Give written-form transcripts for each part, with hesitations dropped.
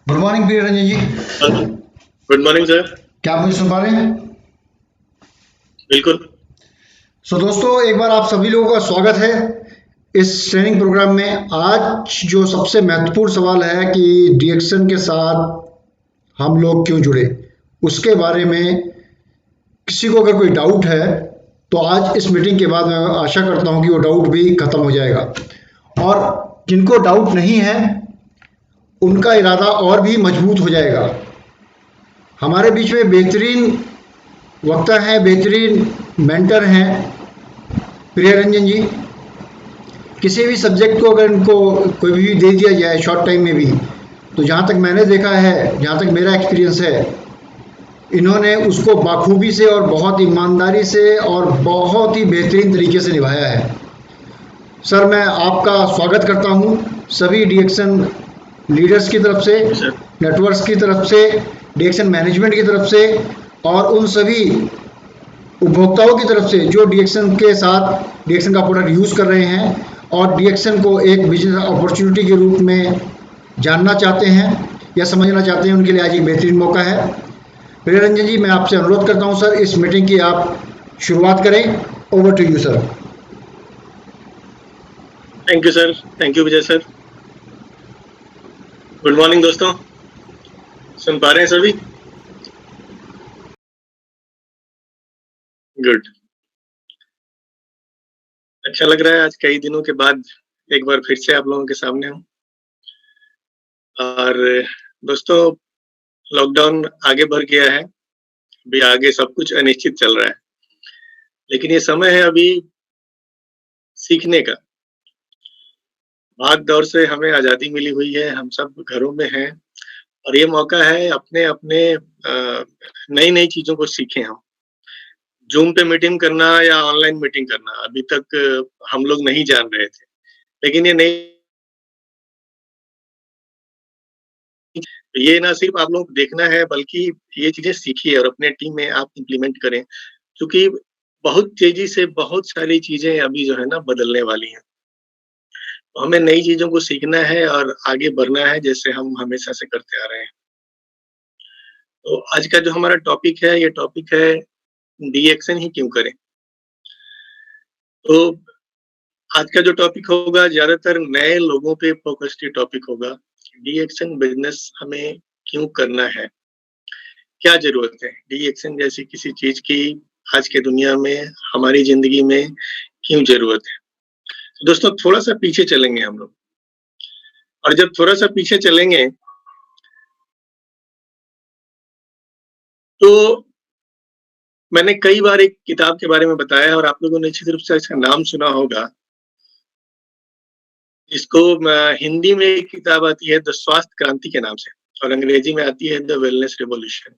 Good morning प्रिय Ranjan ji. Good morning sir. क्या आप मुझे सुन पा रहे हैं? बिल्कुल। दोस्तों, एक बार आप सभी लोगों का स्वागत है इस ट्रेनिंग प्रोग्राम में। आज जो सबसे महत्वपूर्ण सवाल है कि डीएक्शन के साथ हम लोग क्यों जुड़े, उसके बारे में किसी को अगर कोई डाउट है तो आज इस मीटिंग के बाद मैं आशा करता हूं कि वो डाउट भी खत्म हो जाएगा। और जिनको डाउट नहीं है उनका इरादा और भी मजबूत हो जाएगा। हमारे बीच में बेहतरीन वक्ता हैं, बेहतरीन मेंटर हैं प्रिय रंजन जी। किसी भी सब्जेक्ट को अगर इनको कोई भी दे दिया जाए शॉर्ट टाइम में भी, तो जहाँ तक मैंने देखा है, जहाँ तक मेरा एक्सपीरियंस है, इन्होंने उसको बाखूबी से और बहुत ईमानदारी से और बहुत ही बेहतरीन तरीके से निभाया है। सर, मैं आपका स्वागत करता हूँ सभी डीएक्शन लीडर्स की तरफ से, थैंक यू सर। नेटवर्क्स की तरफ से, डीएक्शन मैनेजमेंट की तरफ से, और उन सभी उपभोक्ताओं की तरफ से जो डीएक्शन के साथ डीएक्शन का प्रोडक्ट यूज़ कर रहे हैं और डीएक्शन को एक बिजनेस अपॉर्चुनिटी के रूप में जानना चाहते हैं या समझना चाहते हैं, उनके लिए आज एक बेहतरीन मौका है। प्रिय रंजन जी, मैं आपसे अनुरोध करता हूं सर, इस मीटिंग की आप शुरुआत करें। Over to you sir. Thank you sir. Thank you Vijay sir. Good morning दोस्तों, सुन पा रहे हैं सभी? गुड। अच्छा लग रहा है आज कई दिनों के बाद एक बार फिर से आप लोगों के सामने हूँ। और दोस्तों, लॉकडाउन आगे बढ़ गया है, अभी आगे सब कुछ अनिश्चित चल रहा है, लेकिन ये समय है अभी सीखने का। भाग दौड़ से हमें आज़ादी मिली हुई है, हम सब घरों में हैं और ये मौका है अपने अपने नई नई चीज़ों को सीखें हम। ज़ूम पे मीटिंग करना या ऑनलाइन मीटिंग करना अभी तक हम लोग नहीं जान रहे थे। लेकिन ये ना सिर्फ़ आप लोगों को देखना है, बल्कि ये चीज़ें सीखिए और अपने टीम में आप इम्प्लीमेंट करें, क्योंकि बहुत तेज़ी से बहुत सारी चीज़ें अभी जो है ना बदलने वाली हैं। तो हमें नई चीज़ों को सीखना है और आगे बढ़ना है, जैसे हम हमेशा से करते आ रहे हैं। तो आज का जो हमारा टॉपिक है, ये टॉपिक है डी-एक्शन ही क्यों करें? तो आज का जो टॉपिक होगा ज़्यादातर नए लोगों पे फ़ोकस्ड ये टॉपिक होगा। डी-एक्शन बिज़नेस हमें क्यों करना है? क्या ज़रूरत है? डी-एक्शन जैसी किसी चीज़ की आज के दुनिया में, हमारी ज़िंदगी में क्यों ज़रूरत है? दोस्तों, थोड़ा-सा पीछे चलेंगे हम लोग, और जब थोड़ा-सा पीछे चलेंगे तो मैंने कई बार एक किताब के बारे में बताया है और आप लोगों ने निश्चित रूप से इसका नाम सुना होगा। इसको हिंदी में एक किताब आती है द स्वास्थ्य क्रांति के नाम से, और अंग्रेजी में आती है द वेलनेस रिवॉल्यूशन।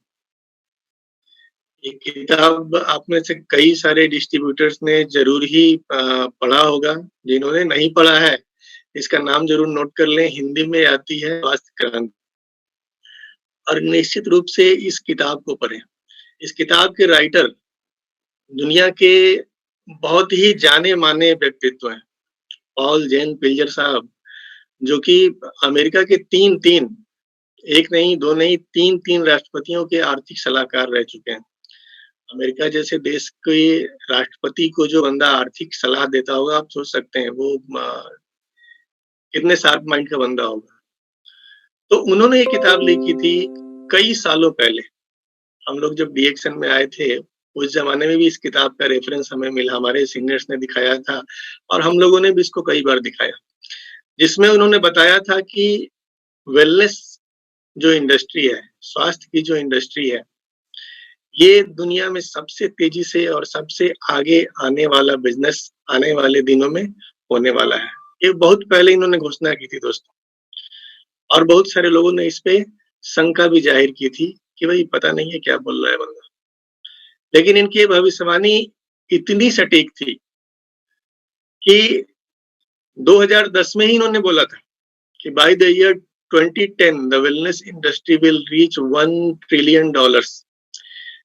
ये किताब आप में से कई सारे डिस्ट्रीब्यूटर्स ने ज़रूर ही पढ़ा होगा। जिन्होंने नहीं पढ़ा है, इसका नाम ज़रूर नोट कर लें, हिंदी में आती है स्वास्थ्य क्रांति। और निश्चित रूप से इस किताब को पढ़ें। इस किताब के राइटर दुनिया के बहुत ही जाने-माने व्यक्तित्व हैं। पॉल जेन पिल्जर साहब, जो कि अमेरिका के 3-3, 1 नहीं, 2 नहीं, 3-3 राष्ट्रपतियों के आर्थिक सलाहकार रह चुके हैं। अमेरिका जैसे देश के राष्ट्रपति को जो बंदा आर्थिक सलाह देता होगा, आप सोच सकते हैं वो कितने शार्प माइंड का बंदा होगा। तो उन्होंने ये किताब लिखी थी कई सालों पहले। हम लोग जब डी-एक्शन में आए थे, उस ज़माने में भी इस किताब का रेफ़रेंस हमें मिला, हमारे सीनियर्स ने दिखाया था और हम लोगों ने भी इसको कई बार दिखाया। जिसमें उन्होंने बताया था कि वेलनेस जो इंडस्ट्री है, स्वास्थ्य की जो इंडस्ट्री है, ये दुनिया में सबसे तेज़ी से और सबसे आगे आने वाला बिज़नेस आने वाले दिनों में होने वाला है। ये बहुत पहले इन्होंने घोषणा की थी दोस्तों, और बहुत सारे लोगों ने इस पे शंका भी ज़ाहिर की थी कि भई पता नहीं है क्या बोल रहा है बंदा। लेकिन इनकी ये भविष्यवाणी इतनी सटीक थी कि 2010 में ही इन्होंने बोला था कि by the year 2010 the wellness industry will reach $1 trillion.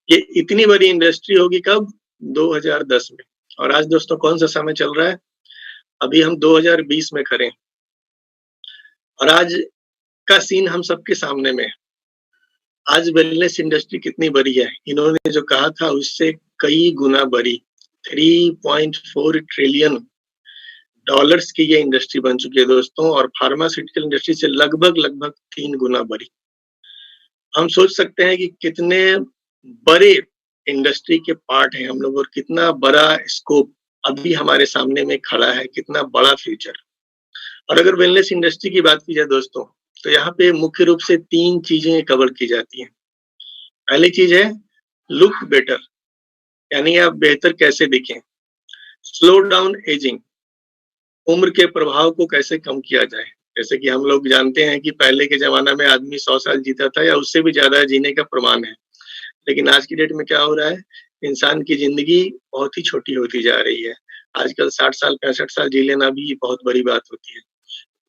ये इतनी बड़ी इंडस्ट्री होगी कब? 2010 में। और आज दोस्तों कौन सा समय चल रहा है? अभी हम 2020 में खड़े हैं और आज का सीन हम सबके सामने में है। आज वेलनेस इंडस्ट्री कितनी बड़ी है, इन्होंने जो कहा था उससे कई गुना बड़ी। 3.4 ट्रिलियन डॉलर्स की ये इंडस्ट्री बन चुकी है दोस्तों, और फार्मास्यूटिकल इंडस्ट्री से लगभग 3 गुना बड़ी। हम सोच सकते हैं कि कितने बड़े इंडस्ट्री के पार्ट हैं हम लोग, और कितना बड़ा स्कोप अभी हमारे सामने में खड़ा है, कितना बड़ा फ्यूचर। और अगर वेलनेस इंडस्ट्री की बात की जाए दोस्तों, तो यहाँ पे मुख्य रूप से 3 चीजें कवर की जाती हैं। पहली चीज है लुक बेटर, यानी आप बेहतर कैसे दिखें। स्लो डाउन एजिंग, उम्र के प्रभाव को कैसे कम किया जाए। जैसे कि हम लोग जानते हैं कि पहले के जमाना में आदमी 100 साल जीता था या उससे भी ज्यादा जीने का प्रमाण है, लेकिन आज की डेट में क्या हो रहा है, इंसान की जिंदगी बहुत ही छोटी होती जा रही है। आजकल 60 साल 65 साल जी लेना भी बहुत बड़ी बात होती है।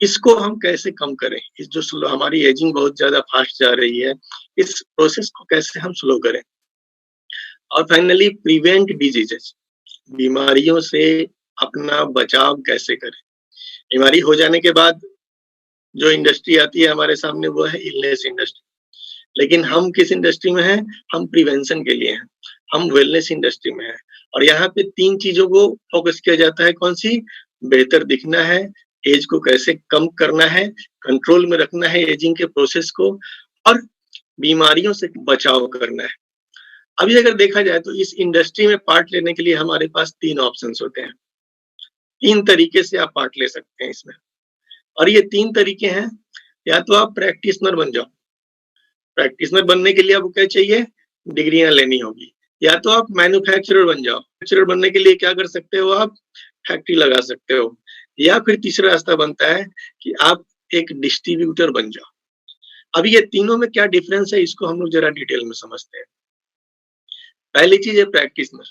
इसको हम कैसे कम करें, इस जो स्लो हमारी एजिंग बहुत ज्यादा फास्ट जा रही है, इस प्रोसेस को कैसे हम स्लो करें। और फाइनली प्रिवेंट डिजीजेस, बीमारियों से अपना बचाव कैसे करें। बीमारी हो जाने के बाद जो इंडस्ट्री आती है हमारे सामने वो है इलनेस इंडस्ट्री, लेकिन हम किस इंडस्ट्री में हैं, हम प्रिवेंशन के लिए हैं, हम वेलनेस इंडस्ट्री में हैं। और यहाँ पे 3 चीजों को फोकस किया जाता है, कौन सी, बेहतर दिखना है, एज को कैसे कम करना है, कंट्रोल में रखना है एजिंग के प्रोसेस को, और बीमारियों से बचाव करना है। अभी अगर देखा जाए तो इस इंडस्ट्री में पार्ट लेने के लिए हमारे पास 3 ऑप्शंस होते हैं। 3 तरीके से आप पार्ट ले सकते हैं इसमें, और ये 3 तरीके हैं। या तो आप प्रैक्टिशनर बन जाओ, प्रैक्टिशनर बनने के लिए आपको क्या चाहिए, डिग्रियां लेनी होगी। या तो आप मैन्युफैक्चरर बन जाओ, मैन्युफैक्चरर बनने के लिए क्या कर सकते हो, आप फैक्ट्री लगा सकते हो। या फिर तीसरा रास्ता बनता है कि आप एक डिस्ट्रीब्यूटर बन जाओ। अभी ये तीनों में क्या डिफरेंस है, इसको हम लोग जरा डिटेल में समझते हैं। पहली चीज है प्रैक्टिशनर।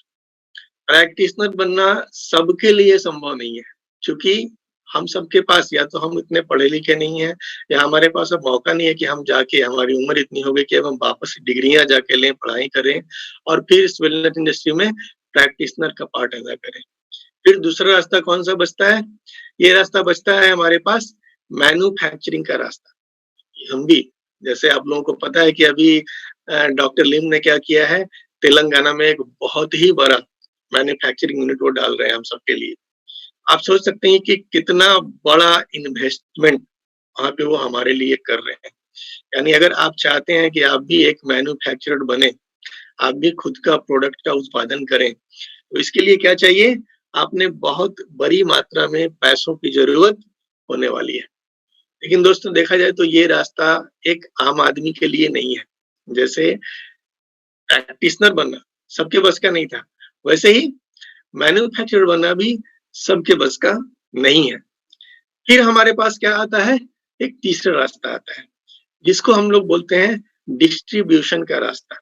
प्रैक्टिशनर बनना सबके लिए संभव नहीं है, क्योंकि हम सबके पास या तो हम इतने पढ़े लिखे नहीं हैं, या हमारे पास अब मौका नहीं है कि हम जाके, हमारी उम्र इतनी हो गई कि अब हम वापस डिग्रियां जाके लें, पढ़ाई करें और फिर इस वेलनेस इंडस्ट्री में प्रैक्टिशनर का पार्ट अदा करें। फिर दूसरा रास्ता कौन सा बचता है, ये रास्ता बचता है हमारे पास मैन्युफैक्चरिंग का रास्ता। हम भी, जैसे आप लोगों को पता है कि अभी डॉक्टर लिम ने क्या किया है, तेलंगाना में एक बहुत ही बड़ा मैन्युफैक्चरिंग यूनिट वो डाल रहे हैं हम सबके लिए। आप सोच सकते हैं कि कितना बड़ा इन्वेस्टमेंट वहाँ पे वो हमारे लिए कर रहे हैं। यानी अगर आप चाहते हैं कि आप भी एक मैन्युफैक्चरर बने, आप भी खुद का प्रोडक्ट का उत्पादन करें, तो इसके लिए क्या चाहिए, आपने बहुत बड़ी मात्रा में पैसों की जरूरत होने वाली है। लेकिन दोस्तों देखा जाए तो ये रास्ता एक आम आदमी के लिए नहीं है। जैसे प्रैक्टिशनर बनना सबके बस का नहीं था, वैसे ही मैन्युफैक्चरर बनना भी सबके बस का नहीं है। फिर हमारे पास क्या आता है, एक तीसरा रास्ता आता है, जिसको हम लोग बोलते हैं डिस्ट्रीब्यूशन का रास्ता।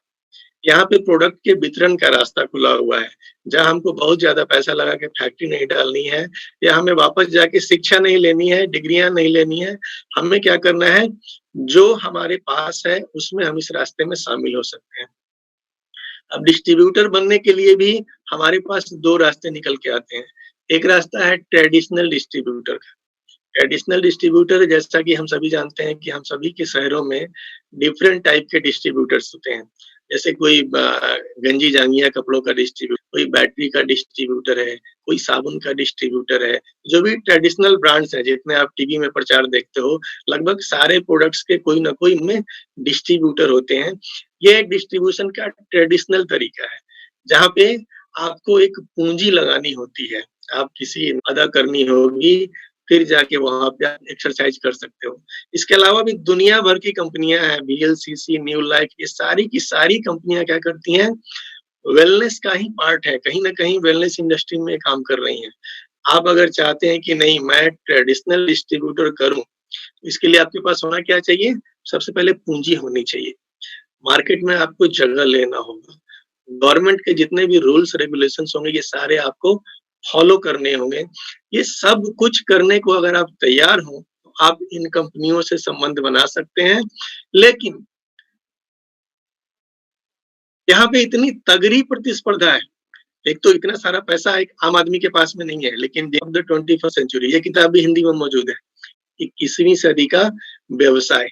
यहाँ पे प्रोडक्ट के वितरण का रास्ता खुला हुआ है, जहाँ हमको बहुत ज्यादा पैसा लगा के फैक्ट्री नहीं डालनी है, या हमें वापस जाके शिक्षा नहीं लेनी है, डिग्रियां नहीं लेनी है। हमें क्या करना है, जो हमारे पास है उसमें हम इस रास्ते में शामिल हो सकते हैं। अब डिस्ट्रीब्यूटर बनने के लिए भी हमारे पास 2 रास्ते निकल के आते हैं। एक रास्ता है ट्रेडिशनल डिस्ट्रीब्यूटर का। ट्रेडिशनल डिस्ट्रीब्यूटर, जैसा कि हम सभी जानते हैं कि हम सभी के शहरों में डिफरेंट टाइप के डिस्ट्रीब्यूटर्स होते हैं। जैसे कोई गंजी जांघिया कपड़ों का डिस्ट्रीब्यूटर, कोई बैटरी का डिस्ट्रीब्यूटर है, कोई साबुन का डिस्ट्रीब्यूटर है। जो भी ट्रेडिशनल ब्रांड्स हैं, जितने आप टीवी में प्रचार देखते हो, लगभग सारे प्रोडक्ट्स के कोई ना कोई उनमें डिस्ट्रीब्यूटर होते हैं। ये एक डिस्ट्रीब्यूशन का ट्रेडिशनल तरीका है, जहाँ पे आपको एक पूंजी लगानी होती है, आप किसी अदा करनी होगी, फिर जाके वहाँ पे आप एक्सरसाइज कर सकते हो। इसके अलावा भी दुनिया भर की कंपनियां हैं, वीएलसीसी, न्यू लाइफ, ये सारी की सारी कंपनियां क्या करती हैं, वेलनेस का ही पार्ट है, कहीं ना कहीं वेलनेस इंडस्ट्री में काम कर रही हैं। आप अगर चाहते हैं कि नहीं मैं ट्रेडिशनल डिस्ट्रीब्यूटर करूं, इसके लिए आपके पास होना क्या चाहिए, सबसे पहले पूंजी होनी चाहिए। मार्केट में आपको जगह लेना होगा, गवर्नमेंट के जितने भी रूल्स रेगुलेशंस होंगे ये सारे आपको फॉलो करने होंगे। ये सब कुछ करने को अगर आप तैयार हो तो आप इन कंपनियों से संबंध बना सकते हैं। लेकिन यहाँ पे इतनी तगड़ी प्रतिस्पर्धा है, एक तो इतना सारा पैसा एक आम आदमी के पास में नहीं है। लेकिन द 21st सेंचुरी, ये किताब भी हिंदी में मौजूद है, 21वीं सदी का व्यवसाय।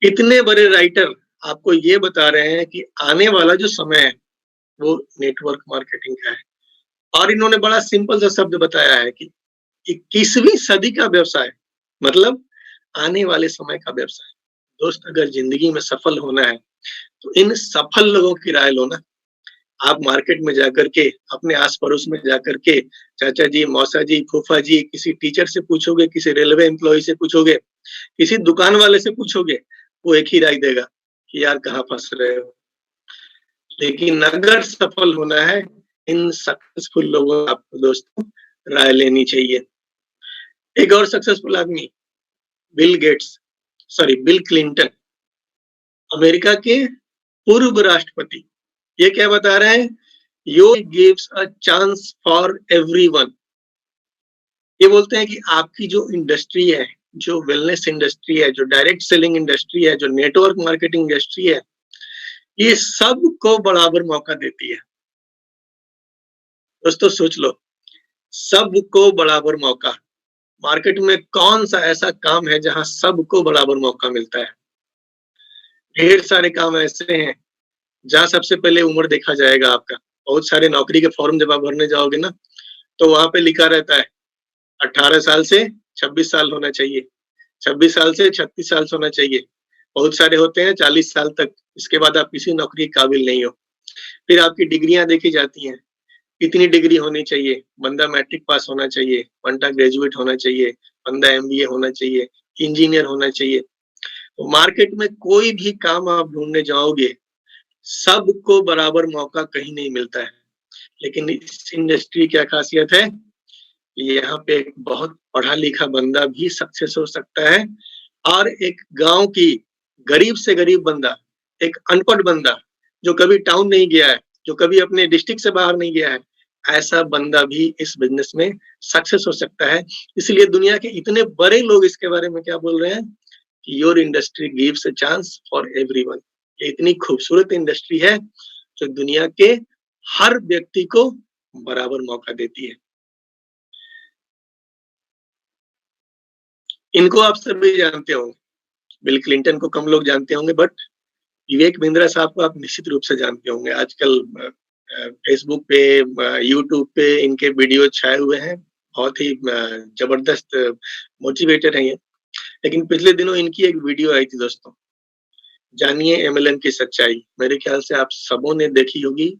इतने बड़े राइटर आपको ये बता रहे हैं कि आने वाला जो समय है वो नेटवर्क मार्केटिंग का है, और इन्होंने बड़ा सिंपल सा शब्द बताया है कि 21वीं सदी का व्यवसाय मतलब आने वाले समय का व्यवसाय। दोस्त, अगर जिंदगी में सफल होना है तो इन सफल लोगों की राय लो ना। आप मार्केट में जाकर के, अपने आस पड़ोस में जाकर के चाचा जी, मौसा जी, फूफा जी, किसी टीचर से पूछोगे, किसी रेलवे एम्प्लॉय से पूछोगे, किसी दुकान वाले से पूछोगे, वो एक ही राय देगा कि यार कहाँ फंस रहे हो। लेकिन अगर सफल होना है, इन सक्सेसफुल लोगों का आपको दोस्तों राय लेनी चाहिए। एक और सक्सेसफुल आदमी बिल क्लिंटन, अमेरिका के पूर्व राष्ट्रपति। ये क्या बता रहे हैं? Your gives a chance for everyone. ये बोलते हैं कि आपकी जो इंडस्ट्री है, जो वेलनेस इंडस्ट्री है, जो डायरेक्ट सेलिंग इंडस्ट्री है, जो नेटवर्क मार्केटिंग इंडस्ट्री है, ये सबको बराबर मौका देती है। दोस्तों सोच लो, सबको बराबर मौका। मार्केट में कौन सा ऐसा काम है जहां सबको बराबर मौका मिलता है? ढेर सारे काम ऐसे हैं जहां सबसे पहले उम्र देखा जाएगा आपका। बहुत सारे नौकरी के फॉर्म जब आप भरने जाओगे ना, तो वहां पे लिखा रहता है 18 साल से 26 साल होना चाहिए, 26 साल से 36 साल होना चाहिए। बहुत सारे होते हैं 40 साल तक, इसके बाद आप किसी नौकरी के काबिल नहीं हो। फिर आपकी डिग्रियां देखी जाती हैं, कितनी डिग्री होनी चाहिए? बंदा मैट्रिक पास होना चाहिए, बंदा ग्रेजुएट होना चाहिए, बंदा एमबीए होना चाहिए, इंजीनियर होना चाहिए। तो मार्केट में कोई भी काम आप ढूंढने जाओगे, सबको बराबर मौका कहीं नहीं मिलता है। लेकिन इस इंडस्ट्री की क्या खासियत है? यहाँ पे एक बहुत पढ़ा लिखा बंदा भी सक्सेस हो सकता है, और एक गांव की गरीब से गरीब बंदा, एक अनपढ़ बंदा जो कभी टाउन नहीं गया है, जो कभी अपने डिस्ट्रिक्ट से बाहर नहीं गया है, ऐसा बंदा भी इस बिजनेस में सक्सेस हो सकता है। इसलिए दुनिया के इतने बड़े लोग इसके बारे में क्या बोल रहे हैं कि your industry gives a chance for everyone. ये इतनी खूबसूरत इंडस्ट्री है जो दुनिया के हर व्यक्ति को बराबर मौका देती है। इनको आप सभी जानते होंगे, बिल क्लिंटन को कम लोग जानते होंगे, बट विवेक बिंद्रा साहब को आप निश्चित रूप से जानते होंगे। आजकल फेसबुक पे, यूट्यूब पे इनके वीडियो छाए हुए हैं। बहुत ही जबरदस्त मोटिवेटर हैं ये। लेकिन पिछले दिनों इनकी एक वीडियो आई थी दोस्तों, जानिए एमएलएम की सच्चाई। मेरे ख्याल से आप सबों ने देखी होगी।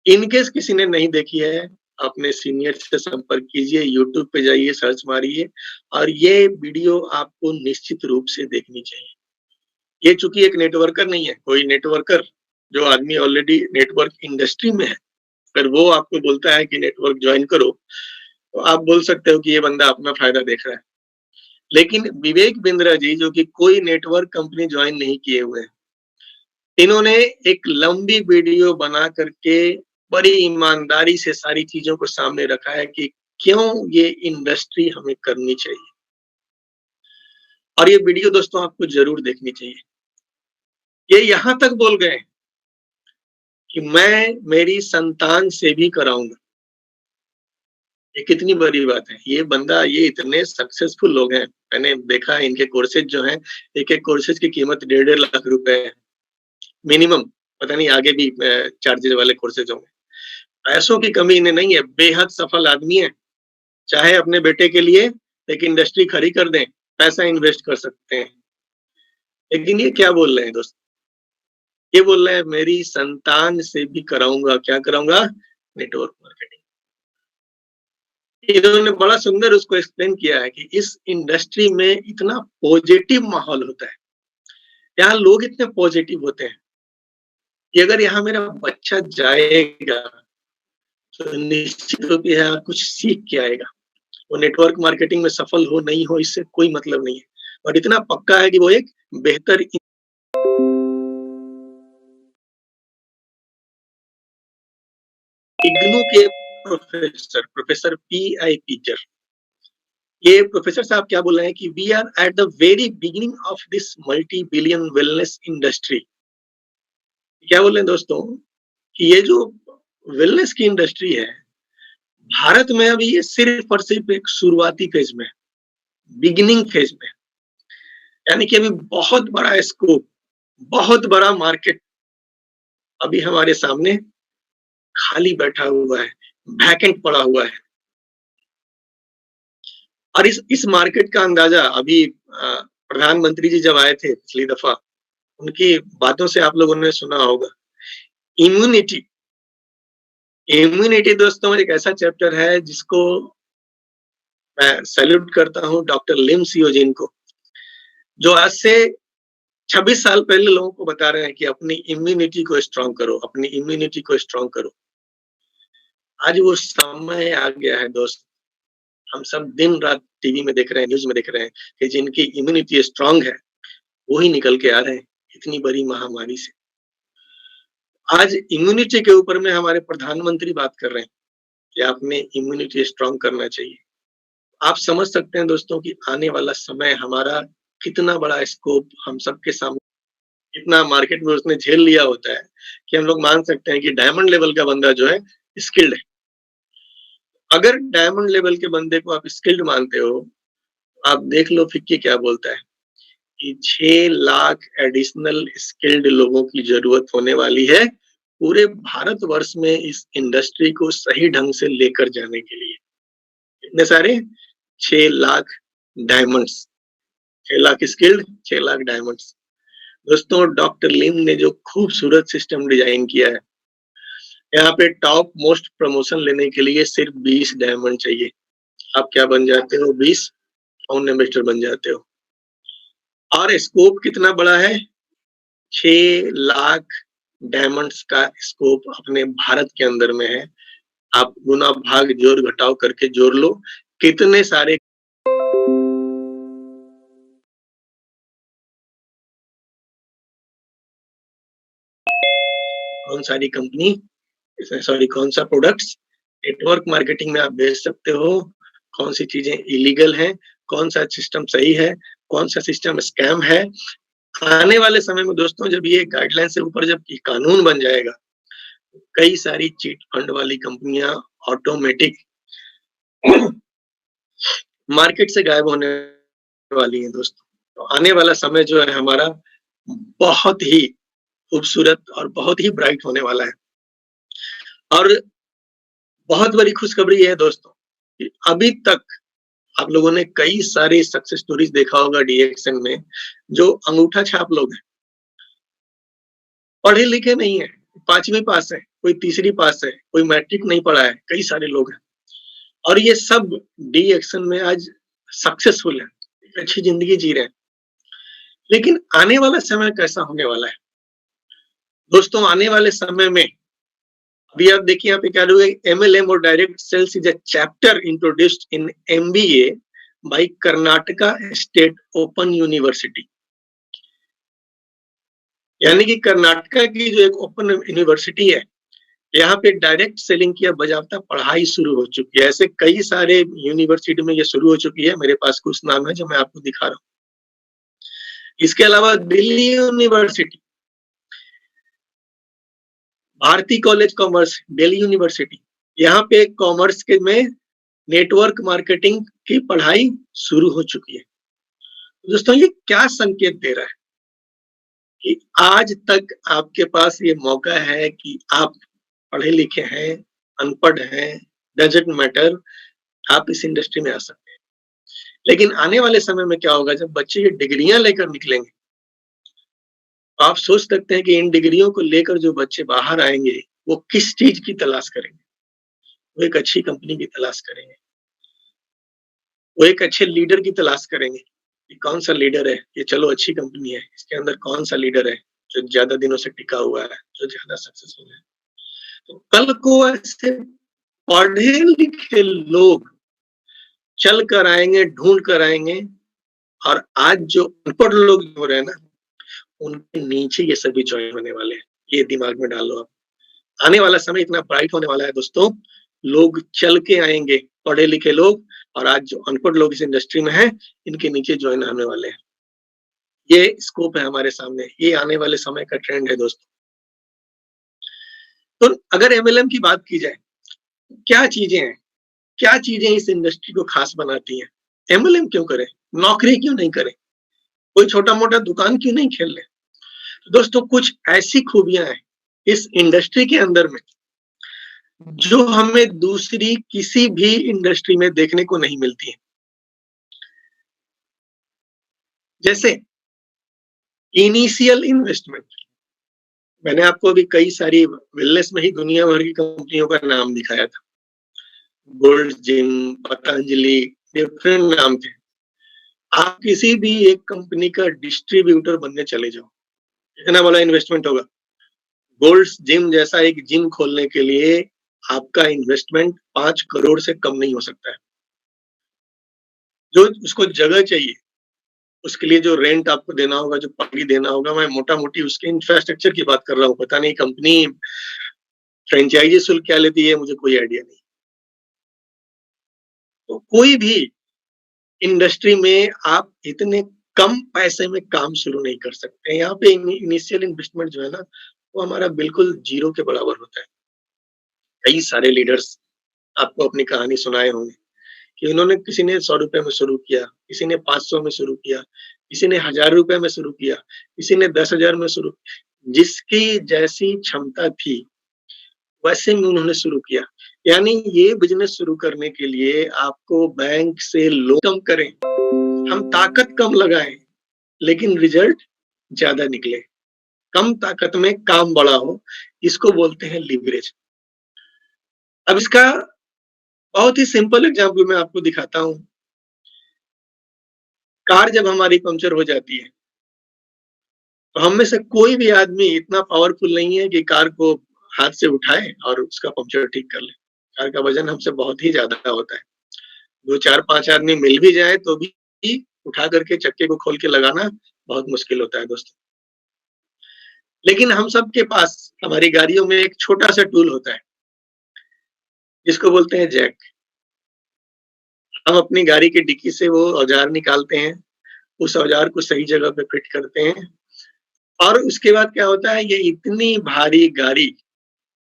इनकेस किसी ने नहीं देखी है, अपने सीनियर से संपर्क कीजिए, यूट्यूब पे जाइए, सर्च मारिए, और ये वीडियो आपको निश्चित रूप से देखनी चाहिए। ये चूंकि एक नेटवर्कर नहीं है, कोई नेटवर्कर जो आदमी ऑलरेडी नेटवर्क इंडस्ट्री में है, अगर वो आपको बोलता है कि नेटवर्क ज्वाइन करो, तो आप बोल सकते हो कि ये बंदा अपना फायदा देख रहा है। लेकिन विवेक बिंद्रा जी, जो कि कोई नेटवर्क कंपनी ज्वाइन नहीं किए हुए हैं, इन्होंने एक लंबी वीडियो बना करके बड़ी ईमानदारी से सारी चीजों को सामने रखा है कि क्यों ये इंडस्ट्री हमें करनी चाहिए। और ये वीडियो दोस्तों आपको जरूर देखनी चाहिए। ये यहां तक बोल गए कि मैं मेरी संतान से भी कराऊंगा। ये कितनी बड़ी बात है। ये बंदा, ये इतने सक्सेसफुल लोग हैं, मैंने देखा है इनके कोर्सेज जो हैं, एक कोर्सेज की कीमत 1.5 लाख रुपए है मिनिमम। पता नहीं आगे भी चार्जेस वाले कोर्सेज होंगे। पैसों की कमी इन्हें नहीं है, बेहद सफल आदमी है। चाहे अपने बेटे के लिए एक इंडस्ट्री खड़ी कर दें, पैसा इन्वेस्ट कर सकते हैं। लेकिन ये क्या बोल रहे हैं दोस्त? ये बोल रहे हैं मेरी संतान से भी कराऊंगा। क्या कराऊंगा? Network marketing. इन्होंने बड़ा सुंदर उसको एक्सप्लेन किया है कि इस इंडस्ट्री में इतना पॉजिटिव माहौल होता है, यहाँ लोग इतने पॉजिटिव होते हैं कि अगर यहाँ मेरा बच्चा जाएगा तो निश्चित रूप से यहाँ कुछ सीख के आएगा। वो नेटवर्क मार्केटिंग में सफल हो नहीं हो इससे कोई मतलब नहीं है, और इतना पक्का है कि वो एक बेहतर इग्नू के प्रोफेसर पी.आई. पीटर, ये प्रोफेसर साहब क्या बोल रहे हैं कि we are at the very beginning of this multi billion wellness industry. क्या बोल रहे हैं दोस्तों कि ये जो वेलनेस की इंडस्ट्री है भारत में, अभी ये सिर्फ और सिर्फ एक शुरुआती फेज में, बिगिनिंग फेज में। यानी कि अभी बहुत बड़ा स्कोप, बहुत बड़ा मार्केट अभी हमारे सामने खाली बैठा हुआ है, वैकेंट पड़ा हुआ है। और इस मार्केट का अंदाजा अभी प्रधानमंत्री जी जब आए थे पिछली दफा, उनकी बातों से आप लोगों ने सुना होगा। इम्यूनिटी, इम्यूनिटी दोस्तों एक ऐसा चैप्टर है जिसको मैं सैल्यूट करता हूँ डॉक्टर लिम सियोजिन को, जो आज से 26 साल पहले लोगों को बता रहे हैं कि अपनी इम्यूनिटी को स्ट्रॉन्ग करो, अपनी इम्यूनिटी को स्ट्रॉन्ग करो। आज वो समय आ गया है दोस्त, हम सब दिन रात टीवी में देख रहे हैं, न्यूज में देख रहे हैं कि जिनकी इम्यूनिटी स्ट्रॉन्ग है वो ही निकल के आ रहे हैं इतनी बड़ी महामारी से। आज इम्यूनिटी के ऊपर में हमारे प्रधानमंत्री बात कर रहे हैं कि आपने इम्यूनिटी स्ट्रॉन्ग करना चाहिए। आप समझ सकते हैं दोस्तों कि आने वाला समय हमारा कितना बड़ा स्कोप हम सबके सामने, इतना मार्केट में उसने झेल लिया होता है कि हम लोग मान सकते हैं कि डायमंड लेवल का बंदा जो है स्किल्ड है। अगर डायमंड लेवल के बंदे को आप स्किल्ड मानते हो, आप देख लो फिक्की क्या बोलता है कि 6 लाख एडिशनल स्किल्ड लोगों की जरूरत होने वाली है पूरे भारतवर्ष में इस इंडस्ट्री को सही ढंग से लेकर जाने के लिए। इतने सारे 6 lakh diamonds, 6 lakh skilled, 6 lakh diamonds. दोस्तों डॉक्टर लिम ने जो खूबसूरत सिस्टम डिजाइन किया है, यहाँ पे टॉप मोस्ट प्रमोशन लेने के लिए सिर्फ 20 डायमंड चाहिए। आप क्या बन जाते हो? 20 फाउंड इन्वेस्टर बन जाते हो। और स्कोप कितना बड़ा है? 6 लाख डायमंड्स का स्कोप अपने भारत के अंदर में है। आप गुना भाग जोड़ घटाव करके जोड़ लो कितने सारे कौन सारी कंपनी, सॉरी कौन सा प्रोडक्ट्स नेटवर्क मार्केटिंग में आप बेच सकते हो, कौन सी चीजें इलीगल हैं, कौन सा सिस्टम सही है, कौन सा सिस्टम स्कैम है। आने वाले समय में दोस्तों जब ये गाइडलाइन से ऊपर जब कानून बन जाएगा, कई सारी चीट फंड वाली कंपनियां ऑटोमेटिक मार्केट से गायब होने वाली हैं दोस्तों। तो आने वाला समय जो है हमारा बहुत ही खूबसूरत और बहुत ही ब्राइट होने वाला है। और बहुत बड़ी खुशखबरी है दोस्तों कि अभी तक आप लोगों ने कई सारे सक्सेस स्टोरीज देखा होगा डीएक्सएन में, जो अंगूठा छाप लोग हैं, पढ़े लिखे नहीं है, 5वीं पास है, कोई 3री पास है, कोई मैट्रिक नहीं पढ़ा है, कई सारे लोग हैं और ये सब डीएक्सएन में आज सक्सेसफुल है, एक अच्छी जिंदगी जी रहे हैं। लेकिन आने वाला समय कैसा होने वाला है दोस्तों? आने वाले समय में अभी आप देखिए यहाँ पे क्या लोग MLM और direct sales is a chapter introduced in MBA by Karnataka state open university. यानी कि कर्नाटका की जो एक ओपन यूनिवर्सिटी है, यहाँ पे डायरेक्ट सेलिंग की बजावता पढ़ाई शुरू हो चुकी है। ऐसे कई सारे यूनिवर्सिटी में ये शुरू हो चुकी है, मेरे पास कुछ नाम है जो मैं आपको दिखा रहा हूँ। इसके अलावा Delhi university, Bharati college commerce, Delhi university, यहाँ पे कॉमर्स के में नेटवर्क मार्केटिंग की पढ़ाई शुरू हो चुकी है। दोस्तों ये क्या संकेत दे रहा है कि आज तक आपके पास ये मौका है कि आप पढ़े लिखे हैं, अनपढ़ हैं, डजंट मैटर, आप इस इंडस्ट्री में आ सकते हैं। लेकिन आने वाले समय में क्या होगा, जब बच्चे ये डिग्रियां लेकर निकलेंगे, आप सोच सकते हैं कि इन डिग्रियों को लेकर जो बच्चे बाहर आएंगे वो किस चीज की तलाश करेंगे? वो एक अच्छी कंपनी की तलाश करेंगे, वो एक अच्छे लीडर की तलाश करेंगे कि कौन सा लीडर है, ये चलो अच्छी कंपनी है, इसके अंदर कौन सा लीडर है जो ज्यादा दिनों से टिका हुआ है, जो ज्यादा सक्सेसफुल है। तो कल को ऐसे पढ़े लिखे लोग चल कर आएंगे, ढूंढ कर आएंगे, और आज जो अनपढ़ लोग हो रहे हैं ना, उनके नीचे ये सभी ज्वाइन होने वाले हैं। ये दिमाग में डालो आप। आने वाला समय इतना ब्राइट होने वाला है दोस्तों, लोग चल के आएंगे, पढ़े लिखे लोग, और आज जो अनपढ़ लोग इस इंडस्ट्री में हैं, इनके नीचे ज्वाइन होने वाले हैं। ये स्कोप है हमारे सामने, ये आने वाले समय का ट्रेंड है दोस्तों। तो अगर MLM की बात की जाए, क्या चीजें हैं, क्या चीजें इस इंडस्ट्री को खास बनाती हैं? MLM क्यों करें? नौकरी क्यों नहीं करें? कोई छोटा मोटा दुकान क्यों नहीं खेल ले। तो दोस्तों कुछ ऐसी खूबियां हैं इस इंडस्ट्री के अंदर में जो हमें दूसरी किसी भी इंडस्ट्री में देखने को नहीं मिलती है। जैसे इनिशियल इन्वेस्टमेंट, मैंने आपको अभी कई सारी वेलनेस में ही दुनिया भर की कंपनियों का नाम दिखाया था, गोल्ड जिम, पतंजलि, डिफरेंट नाम थे। आप किसी भी एक कंपनी का डिस्ट्रीब्यूटर बनने चले जाओ, इतना बड़ा इन्वेस्टमेंट होगा। गोल्ड जिम जैसा एक जिम खोलने के लिए आपका इन्वेस्टमेंट 5 करोड़ से कम नहीं हो सकता है। जो उसको जगह चाहिए, उसके लिए जो रेंट आपको देना होगा, जो पार्टी देना होगा, मैं मोटा-मोटी उसके इंफ्रास्ट्रक्चर की बात कर रहा हूँ। पता नहीं कंपनी फ्रेंचाइजी शुल्क क्या लेती है, मुझे कोई आइडिया नहीं। तो कोई भी इंडस्ट्री में आप इतने कम पैसे में काम शुरू नहीं कर सकते। यहाँ पे इनिशियल इन्वेस्टमेंट जो है ना, वो हमारा बिल्कुल जीरो के बराबर होता है। कई सारे लीडर्स आपको अपनी कहानी सुनाए होंगे कि उन्होंने, किसी ने 100 रुपए में शुरू किया, किसी ने 500 में शुरू किया, किसी ने 1000 रुपए में शुरू किया, किसी ने 10,000 में शुरू, जिसकी जैसी क्षमता थी वैसे में उन्होंने शुरू किया। यानी ये बिजनेस शुरू करने के लिए आपको बैंक से लोन कम करें, हम ताकत कम लगाएं, लेकिन रिजल्ट ज्यादा निकले। कम ताकत में काम बड़ा हो, इसको बोलते हैं लीवरेज। अब इसका बहुत ही सिंपल एग्जांपल मैं आपको दिखाता हूं। कार जब हमारी पंक्चर हो जाती है, तो हम में से कोई भी आदमी इतना पावरफुल नहीं है कि कार को हाथ से उठाए और उसका पंक्चर ठीक कर ले। कार का वजन हमसे बहुत ही ज्यादा होता है। 2, 4, 5 आदमी मिल भी जाए तो भी उठा करके चक्के को खोल के लगाना बहुत मुश्किल होता है दोस्तों। लेकिन हम सबके पास हमारी गाड़ियों में एक छोटा सा टूल होता है जिसको बोलते हैं जैक। हम अपनी गाड़ी की डिक्की से वो औजार निकालते हैं, उस औजार को सही जगह पे फिट करते हैं और उसके बाद क्या होता है, ये इतनी भारी गाड़ी,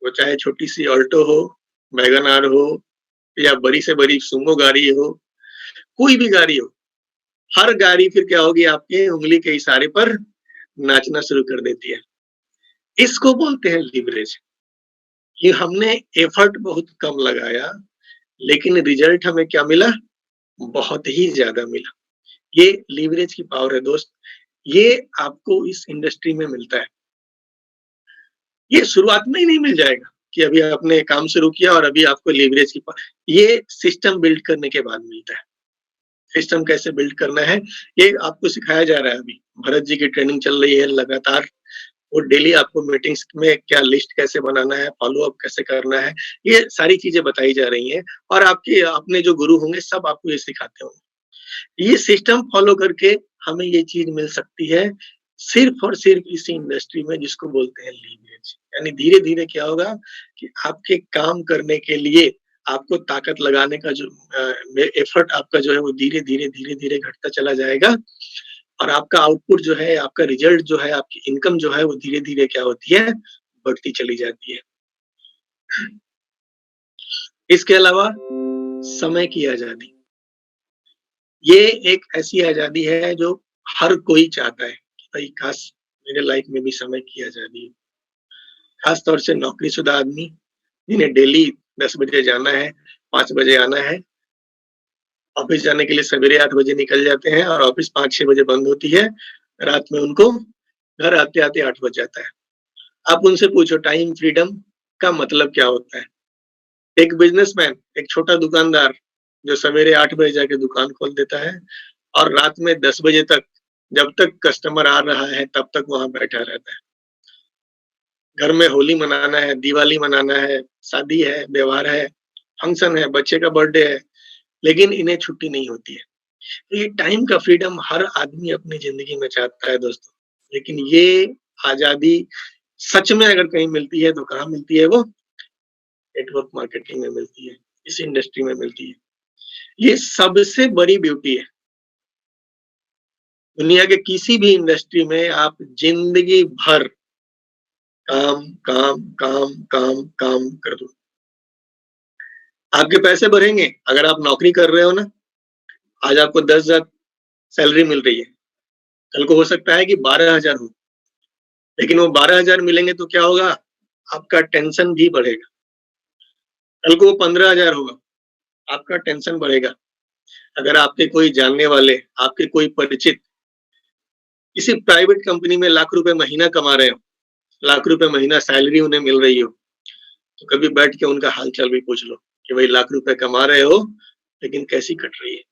वो चाहे छोटी सी ऑल्टो हो, वैगन आर हो या बड़ी से बड़ी सुमो गाड़ी हो, कोई भी गाड़ी हो, हर गाड़ी फिर क्या होगी, आपके उंगली के इशारे पर नाचना शुरू कर देती है। इसको बोलते हैं लीवरेज। कि हमने एफर्ट बहुत कम लगाया लेकिन रिजल्ट हमें क्या मिला, बहुत ही ज्यादा मिला। ये लीवरेज की पावर है दोस्त। ये आपको इस इंडस्ट्री में मिलता है। ये शुरुआत में ही नहीं मिल जाएगा कि अभी आपने काम शुरू किया और अभी आपको लीवरेज की पावर, ये सिस्टम बिल्ड करने के बाद मिलता है। सिस्टम कैसे बिल्ड करना है ये आपको सिखाया जा रहा है। अभी भरत जी की ट्रेनिंग चल रही है लगातार, और डेली आपको मीटिंग्स में क्या लिस्ट कैसे बनाना है, फॉलो अप कैसे करना है, ये सारी चीजें बताई जा रही हैं और आपके अपने जो गुरु होंगे सब आपको ये सिखाते होंगे। ये सिस्टम फॉलो करके हमें ये चीज मिल सकती है सिर्फ और सिर्फ इसी इंडस्ट्री में, जिसको बोलते हैं लीवरेज। यानी धीरे धीरे क्या होगा कि आपके काम करने के लिए आपको ताकत लगाने का जो एफर्ट आपका जो है वो धीरे धीरे धीरे धीरे घटता चला जाएगा और आपका आउटपुट जो है, आपका रिजल्ट जो है, आपकी इनकम जो है वो धीरे धीरे क्या होती है, बढ़ती चली जाती है। इसके अलावा समय की आजादी, ये एक ऐसी आजादी है जो हर कोई चाहता है कि भाई काश मेरे लाइफ में भी समय की आजादी। खास तौर से नौकरीशुदा आदमी जिन्हें डेली 10 बजे जाना है, 5 बजे आना है, ऑफिस जाने के लिए सवेरे 8 बजे निकल जाते हैं और ऑफिस 5-6 बजे बंद होती है। रात में उनको घर आते-आते 8 बज जाता है। आप उनसे पूछो टाइम फ्रीडम का मतलब क्या होता है? एक बिज़नेसमैन, एक छोटा दुकानदार जो सवेरे 8 बजे जाके दुकान खोल देता है और रात में 10 बजे तक, जब तक कस्टमर आ रहा है तब तक वहाँ बैठा रहता है। घर में होली मनाना है, दिवाली मनाना है, शादी है, त्योहार है, फंक्शन है, बच्चे का बर्थडे है, लेकिन इन्हें छुट्टी नहीं होती है। तो ये टाइम का फ्रीडम हर आदमी अपनी ज़िंदगी में चाहता है दोस्तों। लेकिन ये आज़ादी सच में अगर कहीं मिलती है तो कहाँ मिलती है वो? नेटवर्क मार्केटिंग में मिलती है, इस इंडस्ट्री में मिलती है। ये सबसे बड़ी ब्यूटी है। दुनिया के किसी भी इंडस्ट्री में आप ज़िंदगी भर काम, काम, काम, काम, काम कर दो। आपके पैसे बढ़ेंगे अगर आप नौकरी कर रहे हो ना, आज आपको 10,000 सैलरी मिल रही है, कल को हो सकता है कि 12,000 हो, लेकिन वो 12,000 मिलेंगे तो क्या होगा, आपका टेंशन भी बढ़ेगा। कल को वो 15,000 होगा, आपका टेंशन बढ़ेगा। अगर आपके कोई जानने वाले, आपके कोई परिचित किसी प्राइवेट कंपनी में लाख रुपए महीना कमा रहे हो, लाख रुपए महीना सैलरी उन्हें मिल रही हो, तो कभी बैठ के उनका हाल-चाल भी पूछ लो कि भाई लाख रुपए कमा रहे हो, लेकिन कैसी कट रही है?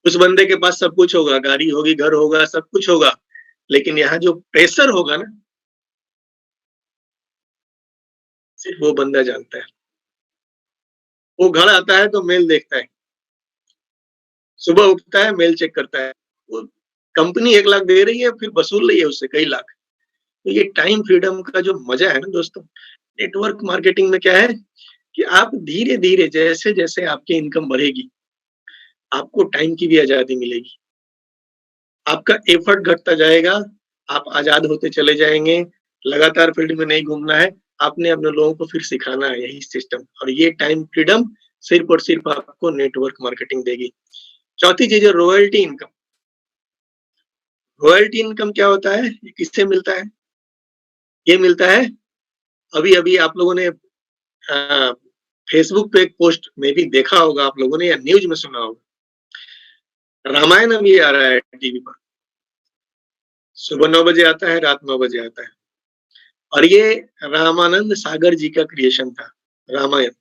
उस बंदे के पास सब कुछ होगा, गाड़ी होगी, घर होगा, सब कुछ होगा, लेकिन यहाँ जो प्रेशर होगा ना, सिर्फ वो बंदा जानता है। वो घर आता है तो मेल देखता है, सुबह उठता है, मेल चेक करता है। वो कंपनी 1 लाख दे रही है, फिर वसूल रही है उससे कई लाख। तो ये टाइम फ्रीडम का जो मजा है ना दोस्तों, नेटवर्क मार्केटिंग में क्या है कि आप धीरे-धीरे जैसे-जैसे आपकी इनकम बढ़ेगी, आपको टाइम की भी आज़ादी मिलेगी। आपका एफर्ट घटता जाएगा, आप आज़ाद होते चले जाएँगे, लगातार फील्ड में नहीं घूमना है, आपने अपने लोगों को फिर सिखाना है यही सिस्टम और ये टाइम फ्रीडम सिर्फ़ और सिर्फ़ आपको नेटवर्क मार्केटिंग देगी। चौथी चीज़ है रॉयल्टी इनकम। रॉयल्टी इनकम क्या होता है? ये किससे मिलता है? ये मिलता है अभी-अभी आप लोगों ने फेसबुक पे एक पोस्ट में भी देखा होगा आप लोगों ने या न्यूज़ में सुना होगा। रामायण अभी आ रहा है टीवी पर। सुबह 9 बजे आता है, रात 9 बजे आता है और ये रामानंद सागर जी का क्रिएशन था, रामायण।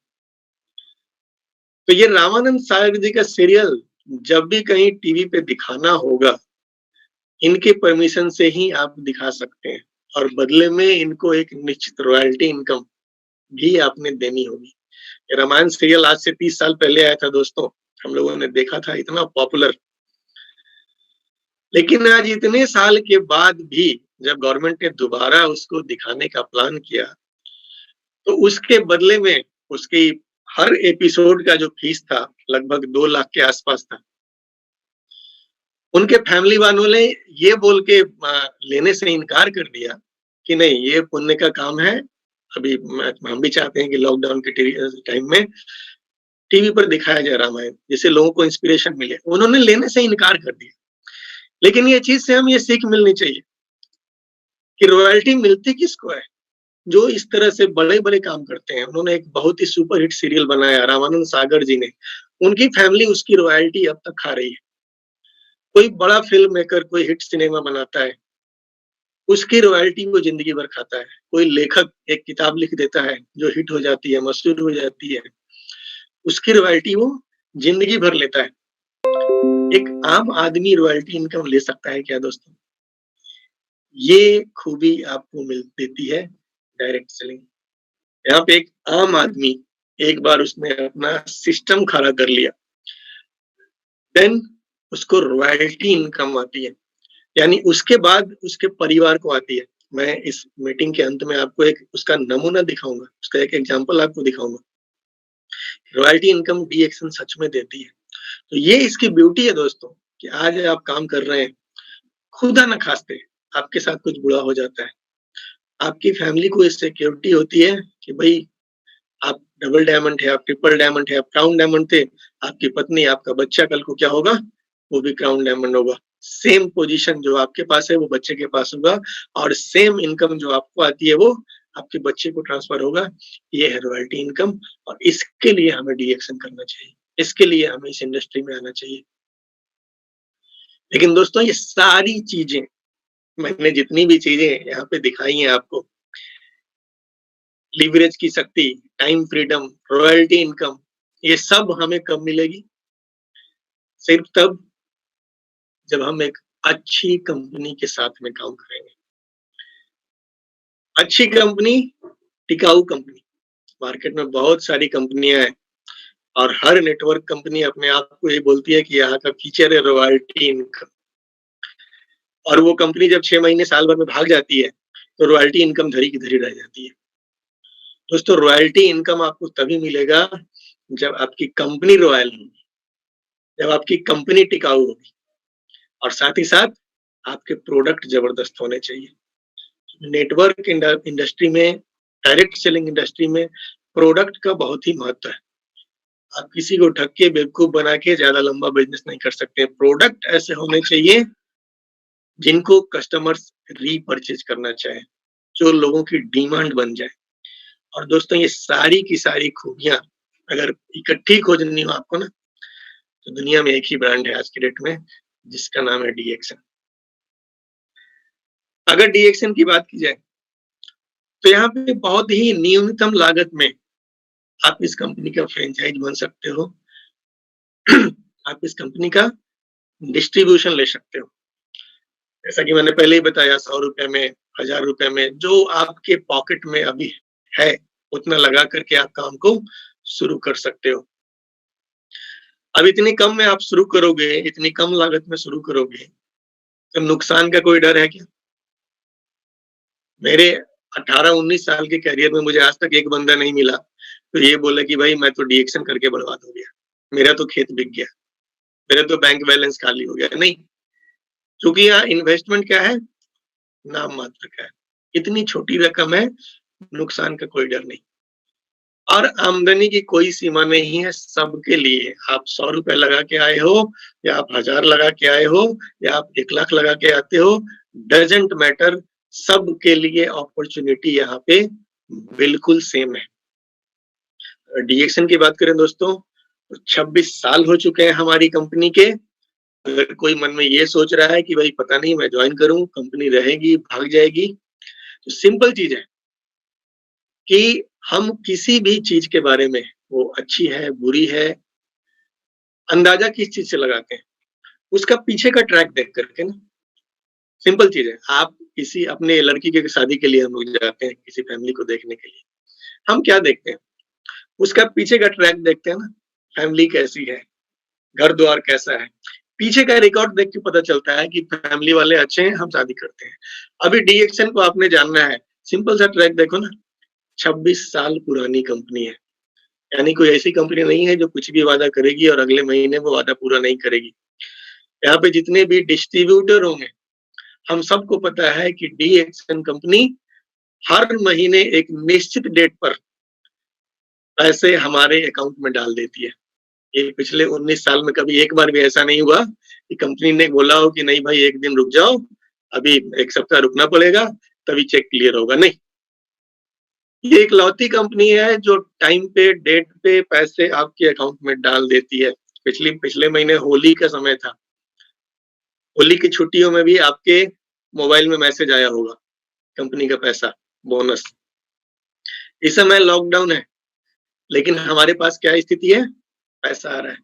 तो ये रामानंद सागर जी का सीरियल जब भी कहीं टीवी पे दिखाना होगा, इनके परमिशन से ही आप दिखा सकते हैं और बदले में इनको एक निश्चित रॉयल्टी इनकम भी आपने देनी होगी। ये रामायण सीरियल आज से 30 साल पहले आया था दोस्तों, हम लोगों ने देखा था, इतना पॉपुलर। लेकिन आज इतने साल के बाद भी जब गवर्नमेंट ने दोबारा उसको दिखाने का प्लान किया, तो उसके बदले में उसकी हर एपिसोड का जो फीस था, लगभग 2 लाख के आसपास था। उनके फैमिली वालों ने ये बोल के लेने से इनकार कर दिया कि नहीं, ये पुण्य का काम है। अभी हम भी चाहते हैं कि लॉकडाउन के टाइम में टीवी पर दिखाया जाए रामायण, जिससे लोगों को इंस्पिरेशन मिले। उन्होंने लेने से इनकार कर दिया। लेकिन ये चीज़ से हमें ये सीख मिलनी चाहिए कि रॉयल्टी मिलती किसको है? जो इस तरह से बड़े-बड़े काम करते हैं। उन्होंने एक बहुत ही सुपर हिट सीरियल बनाया, रामानंद सागर जी ने। उनकी फैमिली उसकी रॉयल्टी अब तक खा रही है। कोई बड़ा फ़िल्म मेकर कोई हिट सिनेमा बनाता है, उसकी रॉयल्टी वो ज़िंदगी भर खाता है। कोई लेखक एक किताब लिख देता है, जो हिट हो जाती है, मशहूर हो जाती है, उसकी रॉयल्टी वो ज़िंदगी भर लेता है। एक आम आदमी रॉयल्टी इनकम ले सकता है क्या दोस्तों? ये खूबी आपको मिल देती है डायरेक्ट सेलिंग। यहाँ पे एक आम आदमी एक बार उसने अपना सिस्टम खड़ा कर लिया, देन उसको रॉयल्टी इनकम आती है, यानी उसके बाद उसके परिवार को आती है। मैं इस मीटिंग के अंत में आपको एक उसका नमूना दिखाऊँगा, उसका एक एग्ज़ाम्पल आपको दिखाऊँगा। रॉयल्टी इनकम डीएक्सन सच में देती है। तो ये इसकी ब्यूटी है दोस्तों कि आज आप काम कर रहे हैं, खुदा न खास्ते आपके साथ कुछ बुरा हो जाता है। आपकी फैमिली को इस सिक्योरिटी होती है कि भई आप डबल डायमंड है, आप ट्रिपल डायमंड है, आप क्राउन डायमंड थे, आपकी पत्नी, आपका बच्चा कल को क्या होगा? वो भी क्राउन डायमंड होगा। सेम पोज़ीशन जो आपके पास है वो बच्चे के पास होगा और सेम इनकम जो आपको आती है वो आपके बच्चे को ट्रांसफ़र होगा। ये है रॉयल्टी इनकम और इसके लिए हमें डीएक्सन करना चाहिए। इसके लिए हमें इस इंडस्ट्री में आना चाहिए। लेकिन दोस्तों ये सारी चीज़ें, मैंने जितनी भी चीज़ें यहाँ पे दिखाई हैं आपको, लीवरेज की शक्ति, टाइम फ्रीडम, रॉयल्टी इनकम, ये सब हमें कब मिलेगी? सिर्फ तब जब हम एक अच्छी कंपनी के साथ में काम करेंगे। अच्छी कंपनी, टिकाऊ कंपनी। मार्केट में बहुत सारी कंपनियाँ हैं और हर नेटवर्क कंपनी अपने आप को ये बोलती है कि यहाँ का फीचर है रॉयल्टी इनकम और वो कंपनी जब 6 महीने, साल भर में भाग जाती है, तो रॉयल्टी इनकम धरी की धरी रह जाती है। दोस्तों रॉयल्टी इनकम आपको तभी मिलेगा जब आपकी कंपनी रॉयल होगी, जब आपकी कंपनी टिकाऊ होगी और साथ ही साथ आपके प्रोडक्ट ज़बरदस्त होने चाहिए। नेटवर्क इंडस्ट्री में, डायरेक्ट सेलिंग इंडस्ट्री में प्रोडक्ट का बहुत ही महत्व है। आप किसी को ठग के बेवकूफ़ बना के ज़्यादा लंबा बिज़नेस नहीं कर सकते। प्रोडक्ट ऐसे होने चाहिए जिनको कस्टमर्स रीपरचेज करना चाहे, जो लोगों की डिमांड बन जाए। और दोस्तों ये सारी की सारी खूबियां अगर इकट्ठी खोजनी हो आपको ना, तो दुनिया में एक ही ब्रांड है आज की डेट में, जिसका नाम है डीएक्सन। अगर डीएक्सन की बात की जाए तो यहाँ पे बहुत ही न्यूनतम लागत में आप इस कंपनी का फ्रेंचाइज बन सकते हो। आप इस कंपनी का डिस्ट्रीब्यूशन ले सकते हो। जैसा कि मैंने पहले ही बताया, 100 रुपए में, 1000 रुपए में, जो आपके पॉकेट में अभी है उतना लगा करके आप काम को शुरू कर सकते हो। अब इतनी कम में आप शुरू करोगे, इतनी कम लागत में शुरू करोगे, तो नुकसान का कोई डर है क्या? मेरे 18-19 साल के करियर में मुझे आज तक एक बंदा नहीं मिला तो ये बोला कि भाई मैं तो डीएक्शन करके बर्बाद हो गया, मेरा तो खेत बिक गया, मेरा तो बैंक बैलेंस खाली हो गया। नहीं, क्योंकि यहाँ इन्वेस्टमेंट क्या है, नाम मात्र का है। इतनी छोटी रकम है, नुकसान का कोई डर नहीं और आमदनी की कोई सीमा नहीं है सबके लिए। आप 100 रुपए लगा के आए हो या आप 1000 लगा के आए हो या आप 1 लाख लगा के आते हो, डजंट मैटर, सबके लिए अपॉर्चुनिटी यहाँ पे बिल्कुल सेम है। डीएक्सन की बात करें दोस्तों, तो 26 साल हो चुके हैं हमारी कंपनी के। अगर कोई मन में ये सोच रहा है कि भाई पता नहीं मैं ज्वाइन करूं, कंपनी रहेगी, भाग जाएगी, तो सिंपल चीज है कि हम किसी भी चीज के बारे में, वो अच्छी है, बुरी है, अंदाजा किस चीज से लगाते हैं? उसका पीछे का ट्रैक देख करके ना। सिंपल चीज है, आप किसी अपने लड़की की शादी के लिए हम लोग जाते हैं, किसी फैमिली को देखने के लिए, हम क्या देखते हैं? उसका पीछे का ट्रैक देखते हैं ना, फैमिली कैसी है, घर द्वार कैसा है, पीछे का रिकॉर्ड देख के पता चलता है कि फैमिली वाले अच्छे हैं, हम शादी करते हैं। अभी डीएक्सन को आपने जानना है, सिंपल सा ट्रैक देखो ना, 26 साल पुरानी कंपनी है। यानी कोई ऐसी कंपनी नहीं है जो कुछ भी वादा करेगी और अगले महीने वो वादा पूरा नहीं करेगी। यहाँ पे जितने भी डिस्ट्रीब्यूटर होंगे, हम सबको पता है कि डीएक्सन कंपनी हर महीने एक निश्चित डेट पर पैसे हमारे अकाउंट में डाल देती है। ये पिछले 19 साल में कभी एक बार भी ऐसा नहीं हुआ कि कंपनी ने बोला हो कि नहीं भाई एक दिन रुक जाओ, अभी 1 सप्ताह रुकना पड़ेगा, तभी चेक क्लियर होगा। नहीं, ये इकलौती कंपनी है जो टाइम पे, डेट पे पैसे आपके अकाउंट में डाल देती है। पिछले महीने होली का समय था। होली की छुट्टियों में भी आपके मोबाइल में मैसेज आया होगा, कंपनी का पैसा, बोनस। इस समय लॉकडाउन है, लेकिन हमारे पास क्या स्थिति है? पैसा आ रहा है।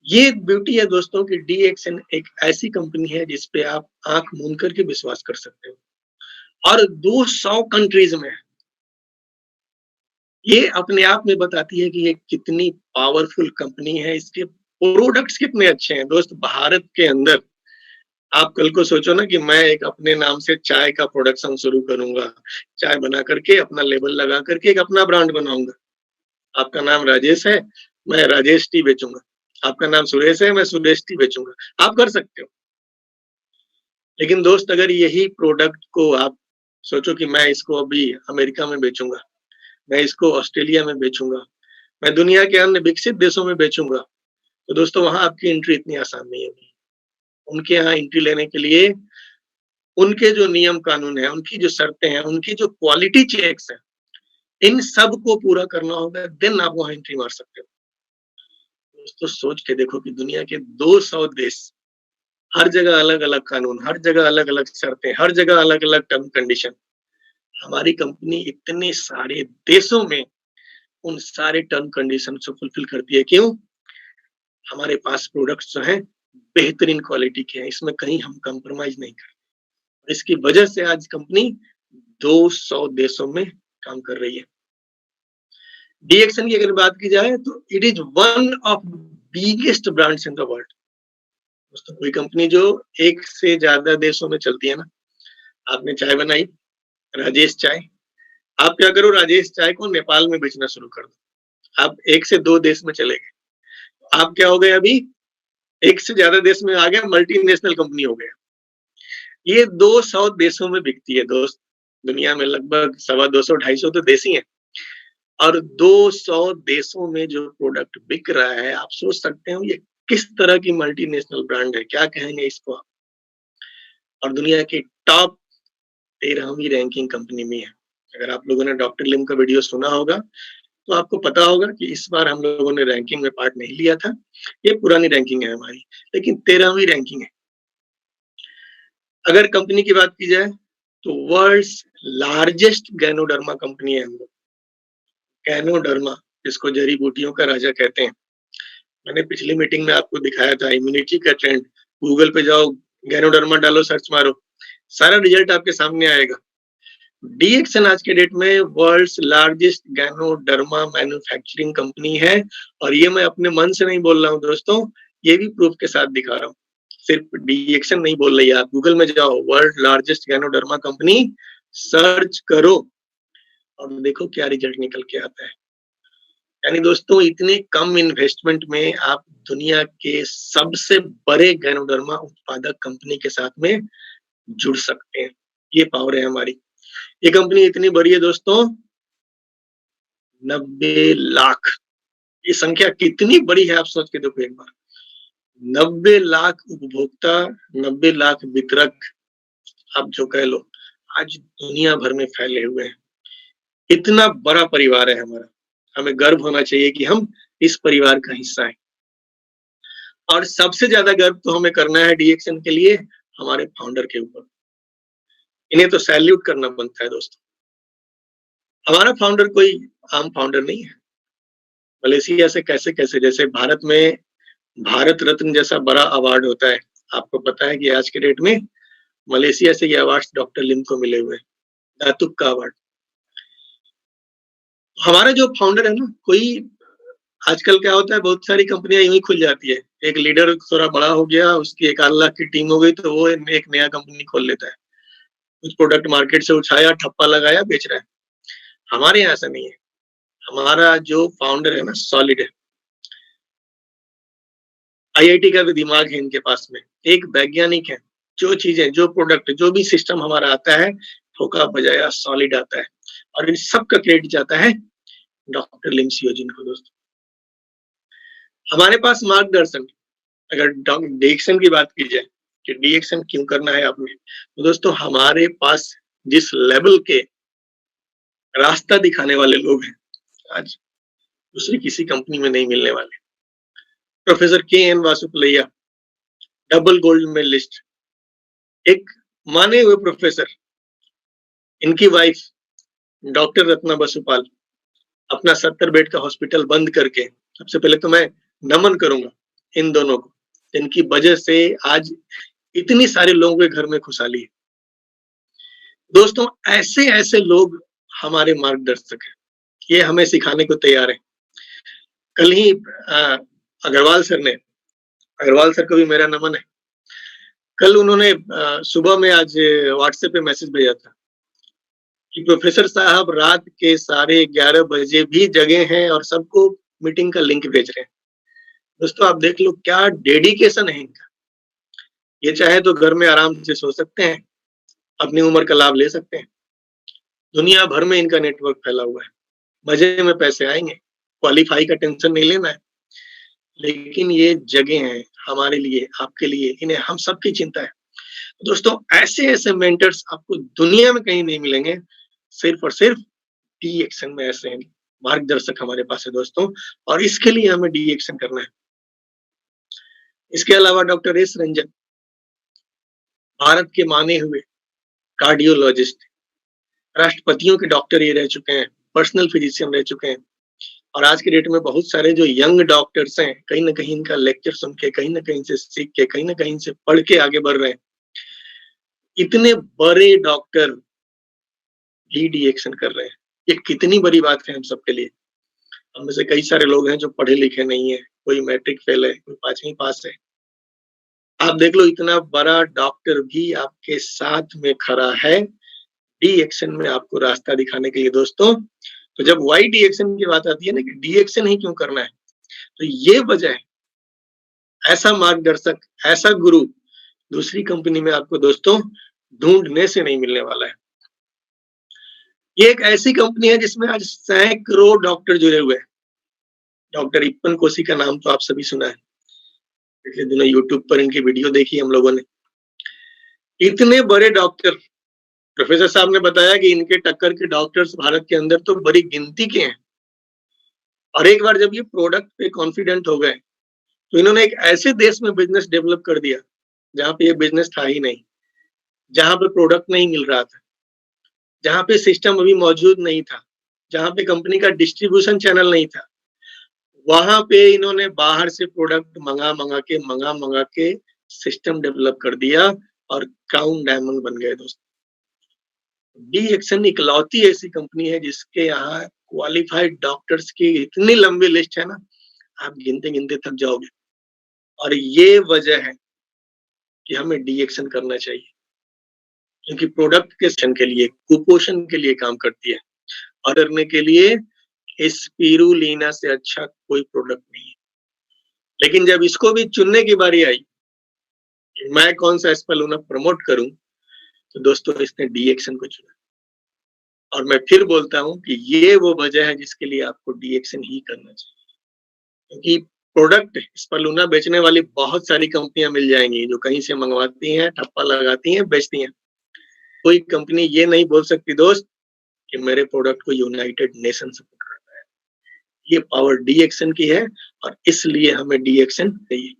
ये ब्यूटी है दोस्तों कि डीएक्सन एक ऐसी कंपनी है जिस पे आप आंख मूंद करके विश्वास कर सकते हो और 200 कंट्रीज में है। ये अपने आप में बताती है कि ये कितनी पावरफुल कंपनी है, इसके प्रोडक्ट्स कितने अच्छे हैं। दोस्त, भारत के अंदर आप कल को सोचो ना कि मैं एक अपने नाम से चाय का प्रोडक्शन शुरू करूंगा, चाय बना करके अपना लेबल लगा करके एक अपना ब्रांड बनाऊंगा। आपका नाम राजेश है, मैं राजेश टी बेचूंगा। आपका नाम सुरेश है, मैं सुरेश टी बेचूंगा। आप कर सकते हो। लेकिन दोस्त, अगर यही प्रोडक्ट को आप सोचो कि मैं इसको अभी अमेरिका में बेचूंगा, मैं इसको ऑस्ट्रेलिया में बेचूंगा, मैं दुनिया के अन्य विकसित देशों में बेचूंगा, तो दोस्तों वहां आपकी एंट्री इतनी आसान नहीं होगी। उनके यहाँ एंट्री लेने के लिए उनके जो नियम कानून है, उनकी जो शर्तें हैं, उनकी जो क्वालिटी चेक्स हैं, इन सब को पूरा करना होगा, देन आप वहां एंट्री मार सकते हो। दोस्तों सोच के देखो कि दुनिया के 200 देश, हर जगह अलग-अलग कानून, हर जगह अलग-अलग शर्तें, हर जगह अलग-अलग टर्म कंडीशन। हमारी कंपनी इतने सारे देशों में उन सारे टर्म कंडीशन को फुलफिल करती है। क्यों? हमारे पास प्रोडक्ट्स जो हैं बेहतरीन क्वालिटी के हैं, इसमें कहीं हम कंप्रोमाइज नहीं करते। इसकी वजह से आज कंपनी 200 देशों में काम कर रही है। डीएक्सन की अगर बात की जाए तो it is one of biggest brands in the world. दोस्तों कोई कंपनी जो एक से ज्यादा देशों में चलती है ना, आपने चाय बनाई, राजेश चाय, आप क्या करो, राजेश चाय को नेपाल में बेचना शुरू कर दो। आप 1 से 2 देश में चले गए, आप क्या हो गए, अभी 1 से ज्यादा देश में आ गए, मल्टीनेशनल कंपनी हो गया। ये 200 देशों में बिकती है दोस्त। दुनिया में लगभग 250-250 तो देश ही हैं और 200 देशों में जो प्रोडक्ट बिक रहा है, आप सोच सकते हो ये किस तरह की मल्टीनेशनल ब्रांड है। क्या कहेंगे इसको आप? और दुनिया की टॉप 13वीं रैंकिंग कंपनी में है। अगर आप लोगों ने डॉक्टर लिम का वीडियो सुना होगा तो आपको पता होगा कि इस बार हम लोगों ने रैंकिंग में पार्ट नहीं लिया था। ये पुरानी रैंकिंग है हमारी, लेकिन 13वीं रैंकिंग है। अगर कंपनी की बात की जाए तो वर्ल्ड्स लार्जेस्ट गैनोडर्मा कंपनी है हम लोग। गैनोडर्मा, जिसको जड़ी बूटियों का राजा कहते हैं। मैंने पिछली मीटिंग में आपको दिखाया था इम्यूनिटी का ट्रेंड। गूगल पे जाओ, गैनोडर्मा डालो, सर्च मारो, सारा रिजल्ट आपके सामने आएगा। डीएक्सन आज के डेट में world's largest ganoderma manufacturing company है। और ये मैं अपने मन से नहीं बोल रहा हूँ दोस्तों, ये भी प्रूफ के साथ दिखा रहा हूँ। सिर्फ डीएक्सन नहीं बोल रही है, आप गूगल में जाओ, world largest ganoderma company search करो और देखो क्या रिजल्ट निकल के आता है। यानी दोस्तों, इतने कम इन्वेस्टमेंट में आप दुनिया के सबसे बड़े गैनोडर्मा उत्पादक कंपनी के साथ में जुड़ सकते हैं। ये पावर है हमारी। ये कंपनी इतनी बड़ी है दोस्तों, 90 लाख। ये संख्या कितनी बड़ी है आप सोच के देखो एक बार। 90 लाख उपभोक्ता, 90 लाख वितरक, आप जो कह लो, आज दुनिया भर में फैले हुए हैं। इतना बड़ा परिवार है हमारा। हमें गर्व होना चाहिए कि हम इस परिवार का हिस्सा हैं। और सबसे ज्यादा गर्व तो हमें करना है डीएक्सन के लिए हमारे फाउंडर के ऊपर। इन्हें तो सैल्यूट करना बनता है दोस्तों। हमारा फाउंडर कोई आम फाउंडर नहीं है। मलेशिया से कैसे जैसे भारत में भारत रत्न जैसा बड़ा अवार्ड होता है, आपको पता है कि आज के डेट में मलेशिया से ये अवार्ड डॉक्टर लिम को मिले हुए हैं, दातुक का अवार्ड। हमारा जो फाउंडर है ना, कोई आजकल क्या होता है, बहुत सारी कंपनियां यूं ही खुल जाती है। एक लीडर थोड़ा बड़ा हो गया, उसकी 1 लाख की टीम हो गई तो वो एक नया कंपनी खोल लेता है। कुछ प्रोडक्ट मार्केट से उठाया, ठप्पा लगाया, बेच रहा है। हमारे यहाँ ऐसा नहीं है। हमारा जो फाउंडर है ना, सॉलिड है। आईआईटी का भी दिमाग है इनके पास में, एक वैज्ञानिक है। जो चीजें, जो प्रोडक्ट, जो भी सिस्टम हमारा आता है, ठोका बजाया सॉलिड आता है। और इन सब का क्रेडिट जाता है डॉक्टर लिम सियोजिन को दोस्तों। हमारे पास मार्गदर्शन, अगर डीएक्सन की बात की जाए कि डीएक्सन क्यों करना है आपने, तो दोस्तों हमारे पास जिस लेवल के रास्ता दिखाने वाले लोग हैं, आज दूसरी किसी कंपनी में नहीं मिलने वाले। Professor K N. Vasupulaiya, double gold medalist, एक माने हुए प्रोफेसर। इनकी वाइफ डॉक्टर रत्ना बसुपाल, अपना 70 बेड का हॉस्पिटल बंद करके, सबसे पहले तो मैं नमन करूंगा इन दोनों को, इनकी वजह से आज इतनी सारे लोगों के घर में खुशहाली है। दोस्तों, ऐसे ऐसे लोग हमारे मार्गदर्शक हैं, ये हमें सिखाने को तैयार है। कल ही अग्रवाल सर को भी मेरा नमन है। कल उन्होंने सुबह में आज व्हाट्सएप पे मैसेज भेजा था कि प्रोफेसर साहब रात के 11:30 बजे भी जगे हैं और सबको मीटिंग का लिंक भेज रहे हैं। दोस्तों, आप देख लो क्या डेडिकेशन है इनका। ये चाहे तो घर में आराम से सो सकते हैं, अपनी उम्र का लाभ ले सकते हैं। दुनिया भर में इनका नेटवर्क फैला हुआ है, मजे में पैसे आएंगे, क्वालिफाई का टेंशन नहीं लेना है। लेकिन ये जगह हैं हमारे लिए, आपके लिए, इन्हें हम सबकी चिंता है। दोस्तों, ऐसे ऐसे मेंटर्स आपको दुनिया में कहीं नहीं मिलेंगे, सिर्फ और सिर्फ डीएक्सन में ऐसे मार्गदर्शक हमारे पास है दोस्तों। और इसके लिए हमें डीएक्सन करना है। इसके अलावा डॉक्टर एस रंजन, भारत के माने हुए कार्डियोलॉजिस्ट, राष्ट्रपतियों के डॉक्टर ये रह चुके हैं, पर्सनल फिजिशियन रह चुके हैं। और आज के डेट में बहुत सारे जो यंग डॉक्टर्स हैं, कहीं ना कहीं इनका लेक्चर सुन के, कहीं ना कहीं से सीख के, कहीं ना कहीं से पढ़ के आगे बढ़ रहे हैं। इतने बड़े डॉक्टर भी डीएक्सन कर रहे हैं, ये कितनी बड़ी बात है हम सबके लिए। हम में से कई सारे लोग हैं जो पढ़े लिखे नहीं है, कोई मैट्रिक फेल है, कोई 5वीं पास है। आप देख लो, इतना बड़ा डॉक्टर भी आपके साथ में खड़ा है डीएक्सन में आपको रास्ता दिखाने के लिए दोस्तों। तो जब वाई डीएक्सन की बात आती है ना कि डीएक्सन ही क्यों करना है, तो ये वजह है। ऐसा मार्गदर्शक, ऐसा गुरु दूसरी कंपनी में आपको दोस्तों ढूंढने से नहीं मिलने वाला है। ये एक ऐसी कंपनी है जिसमें आज सैकड़ों डॉक्टर जुड़े हुए हैं। डॉक्टर इप्पन कोशी का नाम तो आप सभी सुना है, पिछले दिनों यूट्यूब पर इनकी वीडियो देखी हम लोगों ने। इतने बड़े डॉक्टर, प्रोफेसर साहब ने बताया कि इनके टक्कर के डॉक्टर्स भारत के अंदर तो बड़ी गिनती के हैं। और एक बार जब ये प्रोडक्ट पे कॉन्फिडेंट हो गए तो इन्होंने एक ऐसे देश में बिजनेस डेवलप कर दिया जहां पे ये बिजनेस था ही नहीं, जहां पे प्रोडक्ट नहीं मिल रहा था, जहां पे सिस्टम अभी मौजूद नहीं था, जहां पे कंपनी का डिस्ट्रीब्यूशन चैनल नहीं था। वहां पे इन्होंने बाहर से प्रोडक्ट मंगा के सिस्टम डेवलप कर दिया और क्राउन डायमंड बन गए दोस्तों। डी एक्शन इकलौती ऐसी कंपनी है जिसके यहाँ क्वालिफाइड डॉक्टर्स की इतनी लंबी लिस्ट है ना, आप गिनते गिनते थक जाओगे। और ये वजह है कि हमें डी एक्शन करना चाहिए, क्योंकि प्रोडक्ट के सेशन के लिए, कुपोषण के लिए काम करती है और करने के लिए स्पिरुलिना से अच्छा कोई प्रोडक्ट नहीं है। लेकिन जब इसको भी चुनने की बारी आई कि मैं कौन सा स्पिरुलिना प्रमोट करूं, तो दोस्तों इसने डी एक्शन को चुना। और मैं फिर बोलता हूं कि ये वो वजह है जिसके लिए आपको डी एक्शन ही करना चाहिए, क्योंकि प्रोडक्ट स्पिरुलिना बेचने वाली बहुत सारी कंपनियां मिल जाएंगी जो कहीं से मंगवाती हैं, ठप्पा लगाती हैं, बेचती हैं। कोई कंपनी ये नहीं बोल सकती दोस्त कि मेरे प्रोडक्ट को यूनाइटेड नेशन सपोर्ट करता है। ये पावर डी एक्शन की है और इसलिए हमें डी एक्शन चाहिए।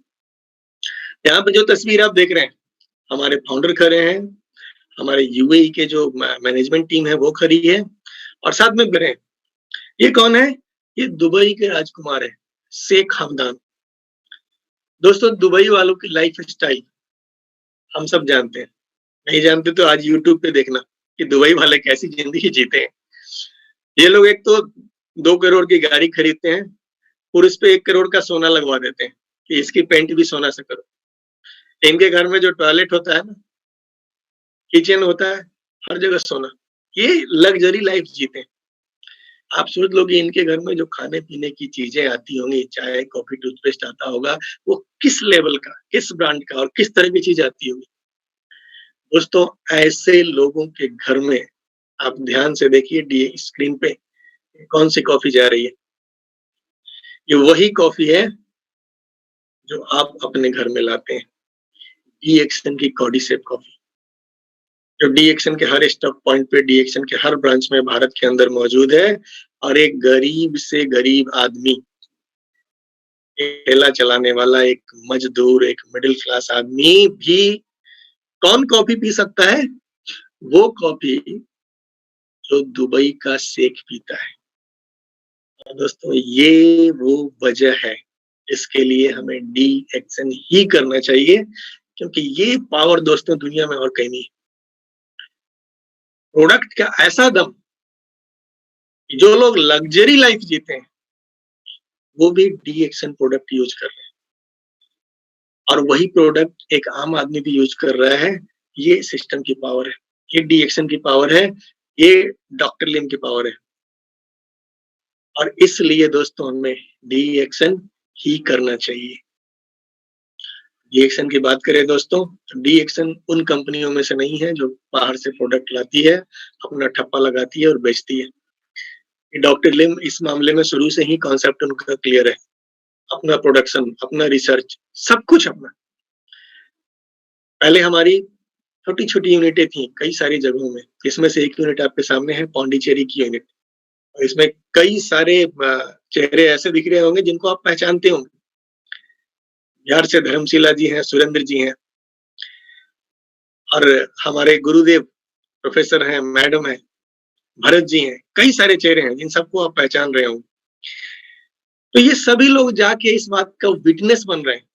यहाँ पे जो तस्वीर आप देख रहे हैं, हमारे फाउंडर खड़े हैं, हमारे यूएई के जो मैनेजमेंट टीम है वो खड़ी है और साथ में बने। ये कौन है? ये दुबई के राजकुमार है, शेख हमदान। दोस्तों दुबई वालों की लाइफ स्टाइल हम सब जानते हैं, नहीं जानते तो आज यूट्यूब पे देखना कि दुबई वाले कैसी जिंदगी जीते हैं। ये लोग एक तो 2 करोड़ की गाड़ी खरीदते हैं और उस पे 1 करोड़ का सोना लगवा देते हैं कि इसकी पेंट भी सोना से करो। इनके घर में जो टॉयलेट होता है ना, किचन होता है, हर जगह सोना। ये लग्जरी लाइफ जीते हैं। आप सोच लो कि इनके घर में जो खाने पीने की चीजें आती होंगी, चाय, कॉफी, टूथपेस्ट आता होगा, वो किस लेवल का, किस ब्रांड का और किस तरह की चीज आती होगी। दोस्तों ऐसे लोगों के घर में आप ध्यान से देखिए स्क्रीन पे कौन सी कॉफी जा रही है। ये वही कॉफी है जो आप अपने घर में लाते हैं, डी एक्शन की कॉर्डिसेप कॉफी, जो डी एक्शन के हर स्टॉप पॉइंट पे, डी एक्शन के हर ब्रांच में भारत के अंदर मौजूद है। और एक गरीब से गरीब आदमी, एक ठेला चलाने वाला, एक मजदूर, एक मिडिल क्लास आदमी भी कौन कॉफी पी सकता है? वो कॉफी जो दुबई का शेख पीता है। और दोस्तों ये वो वजह है इसके लिए हमें डी एक्शन ही करना चाहिए, क्योंकि ये पावर दोस्तों दुनिया में और कहीं नहीं। प्रोडक्ट का ऐसा दम, जो लोग लग्जरी लाइफ जीते हैं वो भी डी एक्शन प्रोडक्ट यूज कर रहे हैं, और वही प्रोडक्ट एक आम आदमी भी यूज कर रहा है। ये सिस्टम की पावर है, ये डी एक्शन की पावर है, ये डॉक्टर लिम की पावर है। और इसलिए दोस्तों हमें डी एक्शन ही करना चाहिए। डी एक्शन की बात करें दोस्तों, डी एक्शन उन कंपनियों में से नहीं है जो बाहर से प्रोडक्ट लाती है, अपना ठप्पा लगाती है और बेचती है। डॉक्टर लिम इस मामले में शुरू से ही कॉन्सेप्ट उनका क्लियर है, अपना प्रोडक्शन, अपना रिसर्च, सब कुछ अपना। पहले हमारी छोटी छोटी यूनिटें थी कई सारी जगहों में, इसमें से एक यूनिट आपके सामने है, पौंडीचेरी की यूनिट। और इसमें कई सारे चेहरे ऐसे दिख रहे होंगे जिनको आप पहचानते होंगे। बिहार से धर्मशिला जी हैं, सुरेंद्र जी हैं, और हमारे गुरुदेव प्रोफेसर हैं, मैडम हैं, भरत जी हैं, कई सारे चेहरे हैं जिन सबको आप पहचान रहे होंगे। तो ये सभी लोग जाके इस बात का विटनेस बन रहे हैं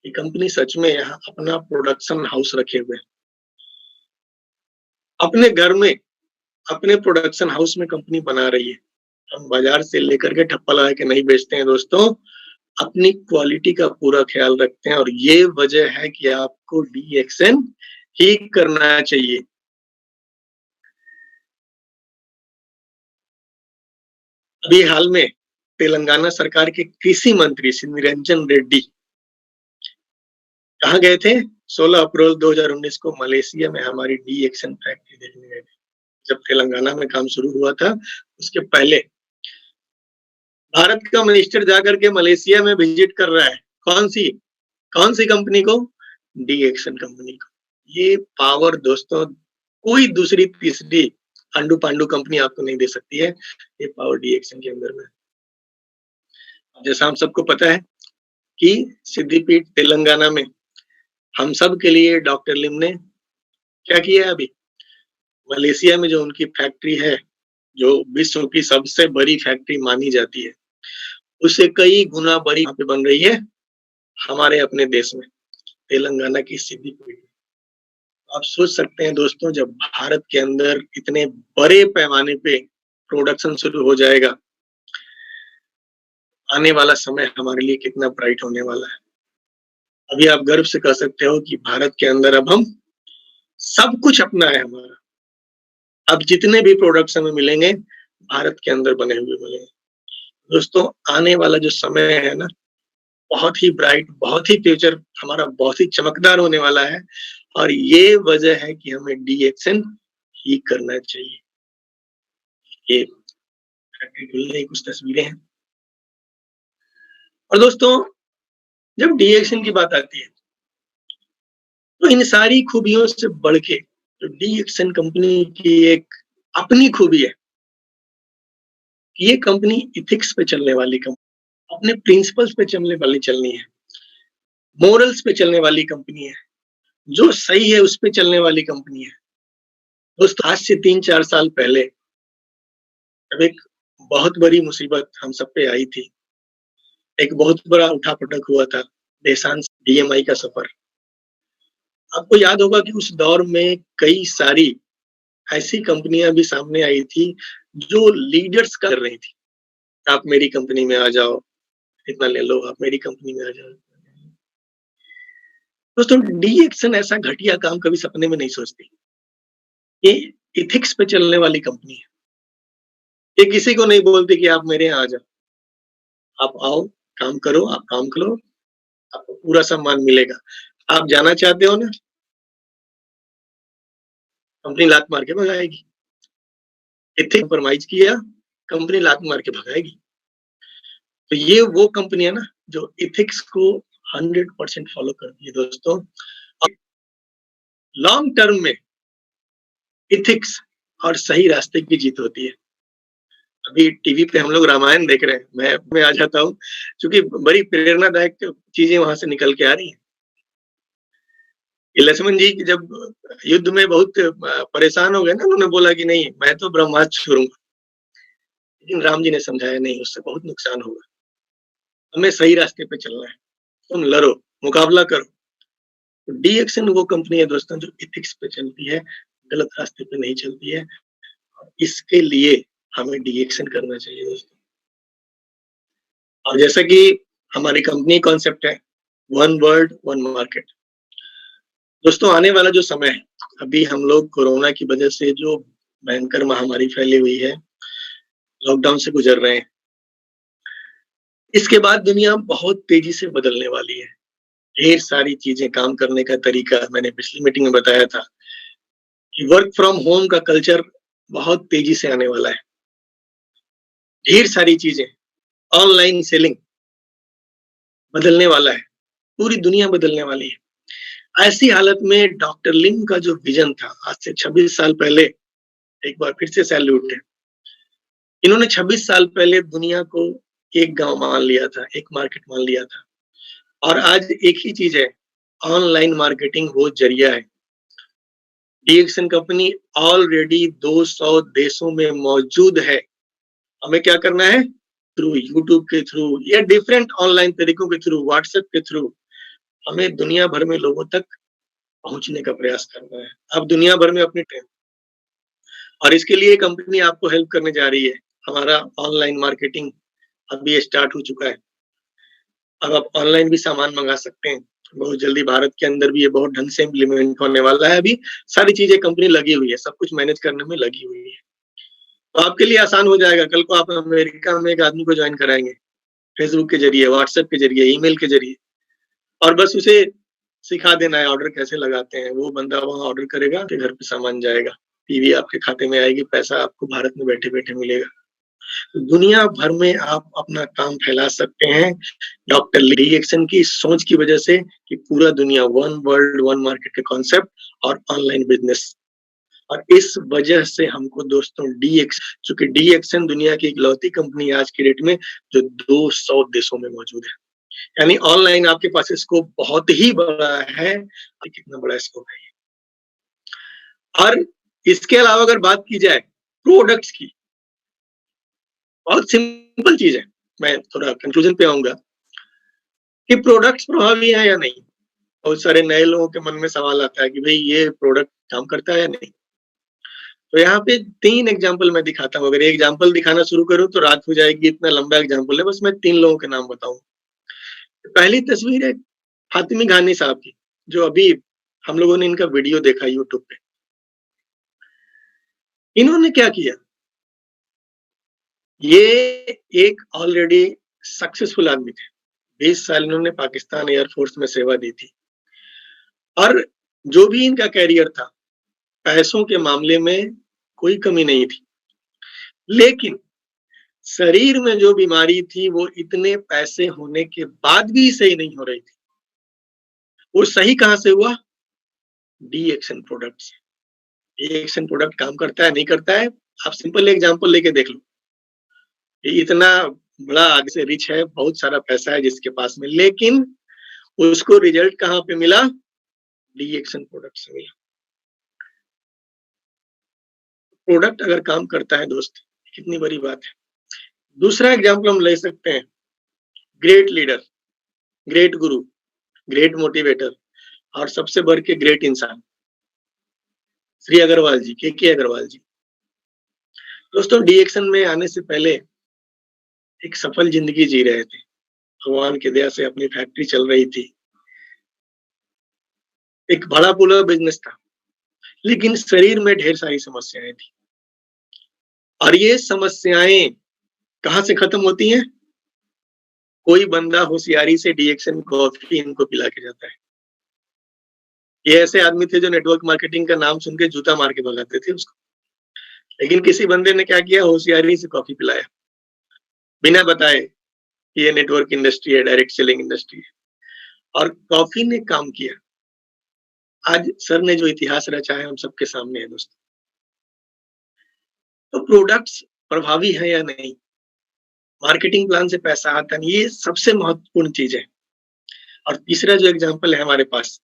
कि कंपनी सच में यहाँ अपना प्रोडक्शन हाउस रखे हुए हैं। अपने घर में, अपने प्रोडक्शन हाउस में कंपनी बना रही है। हम बाजार से लेकर के ठप्पा लगा के नहीं बेचते हैं दोस्तों, अपनी क्वालिटी का पूरा ख्याल रखते हैं। और ये वजह है कि आपको डी एक्शन ही करना चाहिए। अभी हाल में तेलंगाना सरकार के कृषि मंत्री श्री निरंजन रेड्डी कहाँ गए थे? 16 अप्रैल 2019 को मलेशिया में हमारी डी एक्शन फैक्ट्री देखने गए थे। जब तेलंगाना में काम शुरू हुआ था उसके पहले भारत का मिनिस्टर जाकर के मलेशिया में विजिट कर रहा है। कौन सी कंपनी को? डी एक्शन कंपनी को। ये पावर दोस्तों कोई दूसरी तीसरी अंडू पांडू कंपनी आपको नहीं दे सकती है। ये पावर डीएक्सन के अंदर में है। जैसा हम सबको पता है कि सिद्धिपीठ तेलंगाना में हम सब के लिए डॉक्टर लिम ने क्या किया है अभी? मलेशिया में जो उनकी फैक्ट्री है, जो विश्व की सबसे बड़ी फैक्ट्री मानी जाती है, उससे कई गुना बड़ी यहाँ पे बन रही है हमारे अपने देश में, तेलंगाना की सिद्धिपीठ। आप सोच सकते हैं दोस्तों, जब भारत के अंदर इतने बड़े पैमाने पे प्रोडक्शन शुरू हो जाएगा, आने वाला समय हमारे लिए कितना ब्राइट होने वाला है। अभी आप गर्व से कह सकते हो कि भारत के अंदर अब हम सब कुछ अपना है हमारा। अब जितने भी प्रोडक्ट्स हमें मिलेंगे, भारत के अंदर बने हुए मिलेंगे। दोस्तों, आने वाला जो समय है ना, बहुत ही ब्राइट, बहुत ही फ्यूचर हमारा बहुत ही चमकदार होने वाला है और ये वजह है कि हमें डीएक्सन ही करना चाहिए। ये फैक्ट्री कुछ तस्वीरें हैं। और दोस्तों, जब डीएक्सन की बात आती है, तो इन सारी खूबियों से बढ़ के जो डीएक्सन कंपनी की एक अपनी खूबी है, ये कंपनी इथिक्स पे चलने वाली कंपनी, अपने प्रिंसिपल्स पे चलनी है, मोरल्स पे चलने वाली कंपनी है, जो सही है उस पे चलने वाली कंपनी है। दोस्तों, आज से 3-4 साल पहले जब एक बहुत बड़ी मुसीबत हम सब पे आई थी, एक बहुत बड़ा उठापटक हुआ था, देशांश डीएमआई का सफर। आपको याद होगा कि उस दौर में कई सारी ऐसी कंपनियां भी सामने आई थी जो लीडर्स कर रही थी। आप मेरी कंपनी में आ जाओ, इतना ले लो, आप मेरी कंपनी में आ जाओ। दोस्तों, डीएक्सन ऐसा घटिया काम कभी सपने में नहीं सोचती। ये इथिक्स पे चलने वाली कंपनी है। ये किसी को नहीं बोलती कि आप मेरे यहाँ आ जाओ, आप आओ, काम करो, आप काम करो, आपको पूरा सम्मान मिलेगा। आप जाना चाहते हो ना, कंपनी लात मार के भगाएगी। इथिक्स कंप्रोमाइज किया, कंपनी लात मार के भगाएगी। तो ये वो कंपनी है ना जो इथिक्स को 100% फॉलो करती है दोस्तों। लॉन्ग टर्म में इथिक्स और सही रास्ते की जीत होती है। अभी टीवी पे हम लोग रामायण देख रहे हैं, मैं आ जाता हूँ क्योंकि बड़ी प्रेरणादायक चीजें वहां से निकल के आ रही हैं। लक्ष्मण जी जब युद्ध में बहुत परेशान हो गए ना, उन्होंने बोला कि नहीं, मैं तो ब्रह्मास्त्र छोड़ूंगा, लेकिन राम जी ने समझाया नहीं, उससे बहुत नुकसान होगा, हमें सही रास्ते पे चलना है, तुम लड़ो, मुकाबला करो। डीएक्सन वो कंपनी है दोस्तों जो इथिक्स पे चलती है, गलत रास्ते पे नहीं चलती है। इसके लिए हमें डीएक्सन करना चाहिए दोस्तों। और जैसा कि हमारी कंपनी कॉन्सेप्ट है, वन वर्ल्ड वन मार्केट। दोस्तों, आने वाला जो समय है, अभी हम लोग कोरोना की वजह से जो भयंकर महामारी फैली हुई है, लॉकडाउन से गुजर रहे हैं, इसके बाद दुनिया बहुत तेजी से बदलने वाली है। ढेर सारी चीजें, काम करने का तरीका, मैंने पिछली मीटिंग में बताया था कि वर्क फ्रॉम होम का कल्चर बहुत तेजी से आने वाला है। ढेर सारी चीजें, ऑनलाइन सेलिंग बदलने वाला है, पूरी दुनिया बदलने वाली है। ऐसी हालत में डॉक्टर लिम का जो विजन था आज से 26 साल पहले, एक बार फिर से सैल्यूट है। इन्होंने 26 साल पहले दुनिया को एक गांव मान लिया था, एक मार्केट मान लिया था, और आज एक ही चीज है, ऑनलाइन मार्केटिंग वो जरिया है। डीएक्सन कंपनी ऑलरेडी 200 देशों में मौजूद है। हमें क्या करना है, थ्रू यूट्यूब के थ्रू या डिफरेंट ऑनलाइन तरीकों के थ्रू, व्हाट्सएप के थ्रू, हमें दुनिया भर में लोगों तक पहुंचने का प्रयास करना है। अब दुनिया भर में अपनी ट्रेन, और इसके लिए कंपनी आपको हेल्प करने जा रही है। हमारा ऑनलाइन मार्केटिंग अभी स्टार्ट हो चुका है। अब आप ऑनलाइन भी सामान मंगा सकते हैं। बहुत जल्दी भारत के अंदर भी ये बहुत ढंग से इम्प्लीमेंट होने वाला है। अभी सारी चीजें कंपनी लगी हुई है, सब कुछ मैनेज करने में लगी हुई है, तो आपके लिए आसान हो जाएगा। कल को आप अमेरिका में एक आदमी को ज्वाइन कराएंगे, फेसबुक के जरिए, व्हाट्सएप के जरिए, ईमेल के जरिए, और बस उसे सिखा देना है ऑर्डर कैसे लगाते हैं। वो बंदा वहां ऑर्डर करेगा, आपके घर पे सामान जाएगा, टीवी आपके खाते में आएगी, पैसा आपको भारत में बैठे बैठे मिलेगा। दुनिया भर में आप अपना काम फैला सकते हैं डॉक्टर डीएक्सन की सोच की वजह से, कि पूरा दुनिया वन वर्ल्ड वन मार्केट के कॉन्सेप्ट और ऑनलाइन बिजनेस। और इस वजह से हमको दोस्तों चूंकि डीएक्सन दुनिया की इकलौती कंपनी आज की डेट में जो 200 देशों में मौजूद है, यानी ऑनलाइन आपके पास स्कोप बहुत ही बड़ा है। कितना बड़ा स्कोप है ये। और इसके अलावा अगर बात की जाए प्रोडक्ट्स की, बहुत सिंपल चीज है, मैं थोड़ा कंक्लूजन पे आऊंगा कि प्रोडक्ट्स प्रभावी है या नहीं। बहुत सारे नए लोगों के मन में सवाल आता है कि भाई ये प्रोडक्ट काम करता है या नहीं। तो यहाँ पे 3 एग्जाम्पल मैं दिखाता हूँ। अगर एक एग्जाम्पल दिखाना शुरू करूँ तो रात हो जाएगी, इतना लंबा एग्जाम्पल है, बस मैं 3 लोगों के नाम बताऊँ। पहली तस्वीर है फातिमी घानी साहब की, जो अभी हम लोगों ने इनका वीडियो देखा यूट्यूब पे। इन्होंने क्या किया, ये एक ऑलरेडी सक्सेसफुल आदमी थे। 20 साल इन्होंने पाकिस्तान एयरफोर्स में सेवा दी थी और जो भी इनका कैरियर था, पैसों के मामले में कोई कमी नहीं थी, लेकिन शरीर में जो बीमारी थी वो इतने पैसे होने के बाद भी सही नहीं हो रही थी। वो सही कहां से हुआ? डीएक्सन प्रोडक्ट से। डीएक्सन प्रोडक्ट काम करता है नहीं करता है, आप सिंपल एग्जांपल लेके देख लो। ये इतना बड़ा आगे से रिच है, बहुत सारा पैसा है जिसके पास में, लेकिन उसको रिजल्ट कहां पे मिला? डीएक्सन प्रोडक्ट से मिला। प्रोडक्ट अगर काम करता है दोस्त, कितनी बड़ी बात है। दूसरा एग्जांपल हम ले सकते हैं, ग्रेट लीडर, ग्रेट गुरु, ग्रेट मोटिवेटर और सबसे बढ़ के ग्रेट इंसान, श्री अग्रवाल जी, के अग्रवाल जी। दोस्तों डीएक्सन में आने से पहले एक सफल जिंदगी जी रहे थे, भगवान की दया से अपनी फैक्ट्री चल रही थी, एक बड़ा पूरा बिजनेस था, लेकिन शरीर में ढेर सारी समस्याएं थी। और ये समस्याएं कहां से खत्म होती हैं? कोई बंदा होशियारी से डीएक्सन कॉफी इनको पिला के जाता है। ये ऐसे आदमी थे जो नेटवर्क मार्केटिंग का नाम सुन के जूता मार के भगाते थे उसको, लेकिन किसी बंदे ने क्या किया, होशियारी से कॉफी पिलाया, बिना बताए कि ये नेटवर्क इंडस्ट्री है, डायरेक्ट सेलिंग इंडस्ट्री है, और कॉफी ने काम किया। आज सर ने जो इतिहास रचा है हम सबके सामने है दोस्तों। तो प्रोडक्ट्स प्रभावी है या नहीं, मार्केटिंग प्लान से पैसा आता नहीं, ये सबसे महत्वपूर्ण चीज है। और तीसरा जो एग्जांपल है हमारे पास,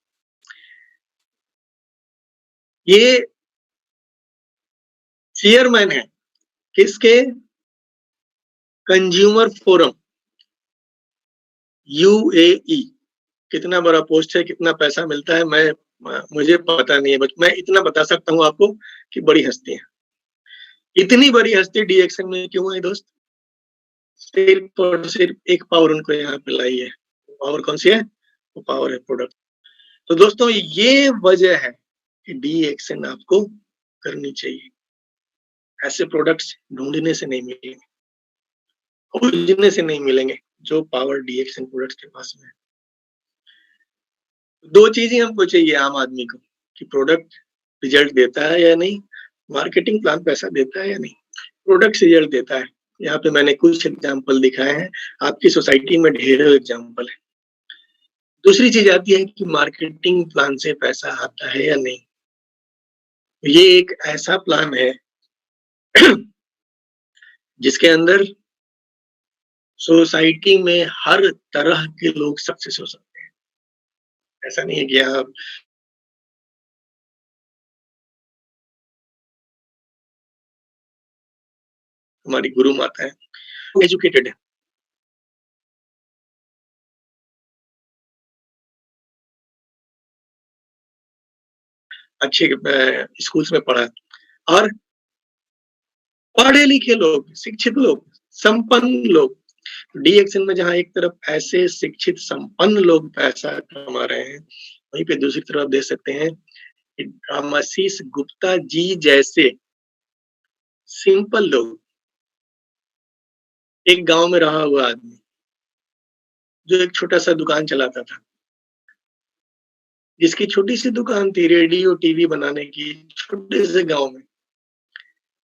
ये चेयरमैन है किसके? Consumer forum, UAE. कितना बड़ा पोस्ट है, कितना पैसा मिलता है, मुझे पता नहीं है, बट मैं इतना बता सकता हूँ आपको कि बड़ी हस्ती है। इतनी बड़ी हस्ती डीएक्सन में क्यों है दोस्त? सिर्फ और सिर्फ एक पावर उनको यहाँ पे लाई है। पावर कौन सी है? वो पावर है प्रोडक्ट। तो दोस्तों ये वजह है कि डीएक्सन आपको करनी चाहिए। ऐसे प्रोडक्ट्स ढूंढने से नहीं मिलेंगे, खोजने से नहीं मिलेंगे जो पावर डीएक्सन प्रोडक्ट्स के पास में है। 2 चीजें हमको चाहिए आम आदमी को, कि प्रोडक्ट रिजल्ट देता है या नहीं, मार्केटिंग प्लान पैसा देता है या नहीं। प्रोडक्ट रिजल्ट देता है। यहाँ पे मैंने कुछ एग्जांपल दिखाए हैं, आपकी सोसाइटी में ढेरों एग्जांपल है। दूसरी चीज आती है कि मार्केटिंग प्लान से पैसा आता है या नहीं। ये एक ऐसा प्लान है जिसके अंदर सोसाइटी में हर तरह के लोग सक्सेस हो सकते हैं। ऐसा नहीं है कि आप हमारी गुरु माता है, एजुकेटेड है, अच्छे स्कूल्स में पढ़ा, और पढ़े लिखे लोग, शिक्षित लोग, संपन्न लोग। डीएक्सन में जहां एक तरफ ऐसे शिक्षित संपन्न लोग पैसा कमा रहे हैं, वहीं पे दूसरी तरफ देख सकते हैं कि रामाशीष गुप्ता जी जैसे सिंपल लोग, एक गांव में रहा हुआ आदमी जो एक छोटा सा दुकान चलाता था, जिसकी छोटी सी दुकान थी रेडियो टीवी बनाने की, छोटे से गांव में।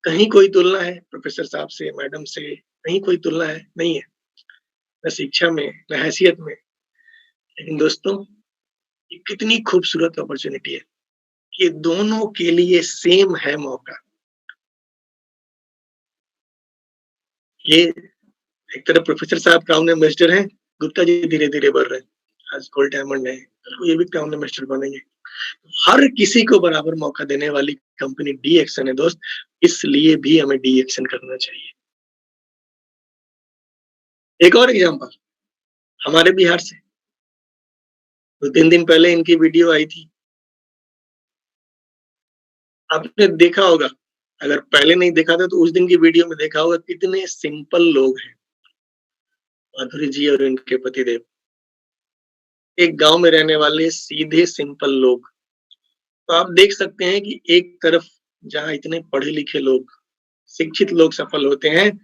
कहीं कोई तुलना है प्रोफेसर साहब से, मैडम से? कहीं कोई तुलना है? नहीं है, न शिक्षा में, न हैसियत में। लेकिन दोस्तों ये कितनी खूबसूरत अपॉर्चुनिटी है कि दोनों के लिए सेम है मौका। ये एक तरफ प्रोफेसर साहब क्राउन एम्बेसडर हैं, गुप्ता जी धीरे-धीरे बढ़ रहे हैं। आज गोल्ड डायमंड है, तो ये भी क्राउन एम्बेसडर बनेंगे। हर किसी को बराबर मौका देने वाली कंपनी डी एक्शन है दोस्त, इसलिए भी हमें डी एक्शन करना चाहिए। एक और एग्जांपल हमारे बिहार से, 2-3 दिन पहले इनकी वीडियो आई थी। आपने देखा होगा, अगर पहले नहीं देखा था तो उस दिन की वीडियो में देखा होगा कितने सिंपल लोग हैं, माधुरी जी और इनके पतिदेव। एक गाँव में रहने वाले सीधे सिंपल लोग। तो आप देख सकते हैं कि एक तरफ जहाँ इतने पढ़े-लिखे लोग, शिक्षित लोग सफल होते हैं,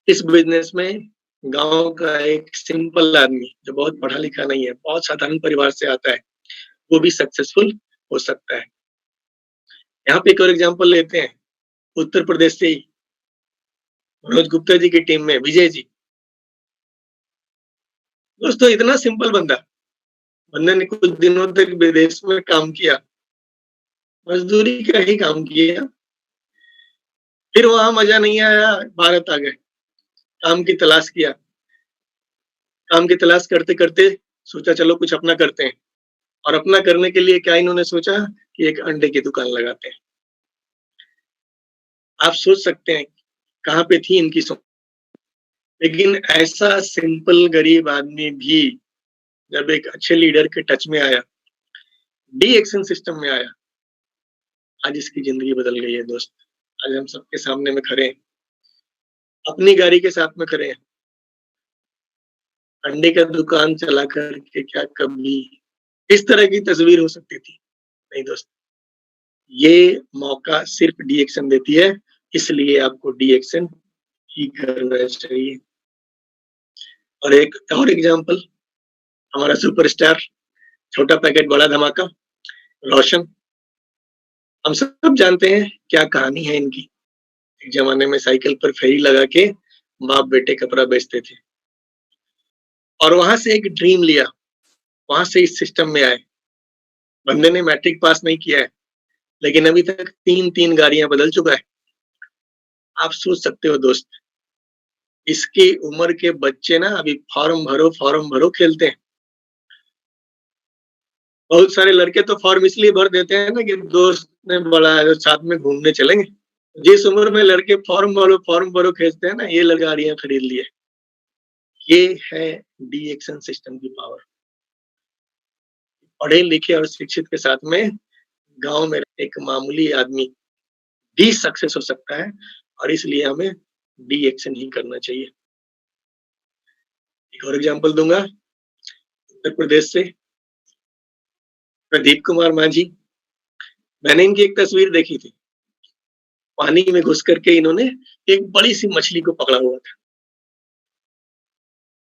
इस बिज़नेस में गाँव का एक सिंपल आदमी जो बहुत पढ़ा-लिखा नहीं है, बहुत साधारण परिवार से आता है, वो भी सक्सेसफुल हो सकता है। यहाँ पे एक और एग्जांपल लेते हैं, उत्तर प्रदेश से ही मनोज गुप्ता जी की टीम में विजय जी। दोस्तों इतना सिंपल बंदा, बंदे ने कुछ दिनों तक विदेश में काम किया, मज़दूरी का ही काम किया, फिर वहाँ मज़ा नहीं आया, भारत आ गए, काम की तलाश किया। काम की तलाश करते-करते सोचा चलो कुछ अपना करते हैं और अपना करने के लिए क्या इन्होंने सोचा कि एक अंडे की दुकान लगाते हैं। आप सोच सकते हैं कहाँ पे थी इनकी सोच। लेकिन ऐसा सिंपल गरीब आदमी भी जब एक अच्छे लीडर के टच में आया, डी एक्शन सिस्टम में आया, आज इसकी जिंदगी बदल गई है दोस्त। आज हम सबके सामने में खड़े हैं, अपनी गाड़ी के साथ में खड़े हैं। अंडे का दुकान चला कर के क्या कभी इस तरह की तस्वीर हो सकती थी? नहीं दोस्त, ये मौका सिर्फ डी एक्शन देती है, इसलिए आपको डी एक्शन ही करना चाहिए। और एक और एग्जांपल, हमारा सुपरस्टार, छोटा पैकेट बड़ा धमाका, रोशन। हम सब जानते हैं क्या कहानी है इनकी। एक जमाने में साइकिल पर फेरी लगा के बाप बेटे कपड़ा बेचते थे और वहां से एक ड्रीम लिया, वहां से इस सिस्टम में आए। बंदे ने मैट्रिक पास नहीं किया है, लेकिन अभी तक 3-3 गाड़ियां बदल चुका है। आप सोच सकते हो दोस्त, इसकी उम्र के बच्चे ना अभी फॉर्म भरो खेलते हैं। बहुत सारे लड़के तो फॉर्म इसलिए भर देते हैं ना कि दोस्त ने बड़ा है, साथ में घूमने चलेंगे। जिस उम्र में लड़के फॉर्म भरो खेलते हैं ना, ये गाड़ियां खरीद लिए। ये है डी एक्शन सिस्टम की पावर। पढ़े लिखे और शिक्षित के साथ में गांव में एक मामूली आदमी भी सक्सेस हो सकता है और इसलिए हमें डी एक्शन ही करना चाहिए। एक और एग्जांपल दूंगा, उत्तर प्रदेश से प्रदीप कुमार माझी। मैंने इनकी एक तस्वीर देखी थी, पानी में घुस करके इन्होंने एक बड़ी सी मछली को पकड़ा हुआ था।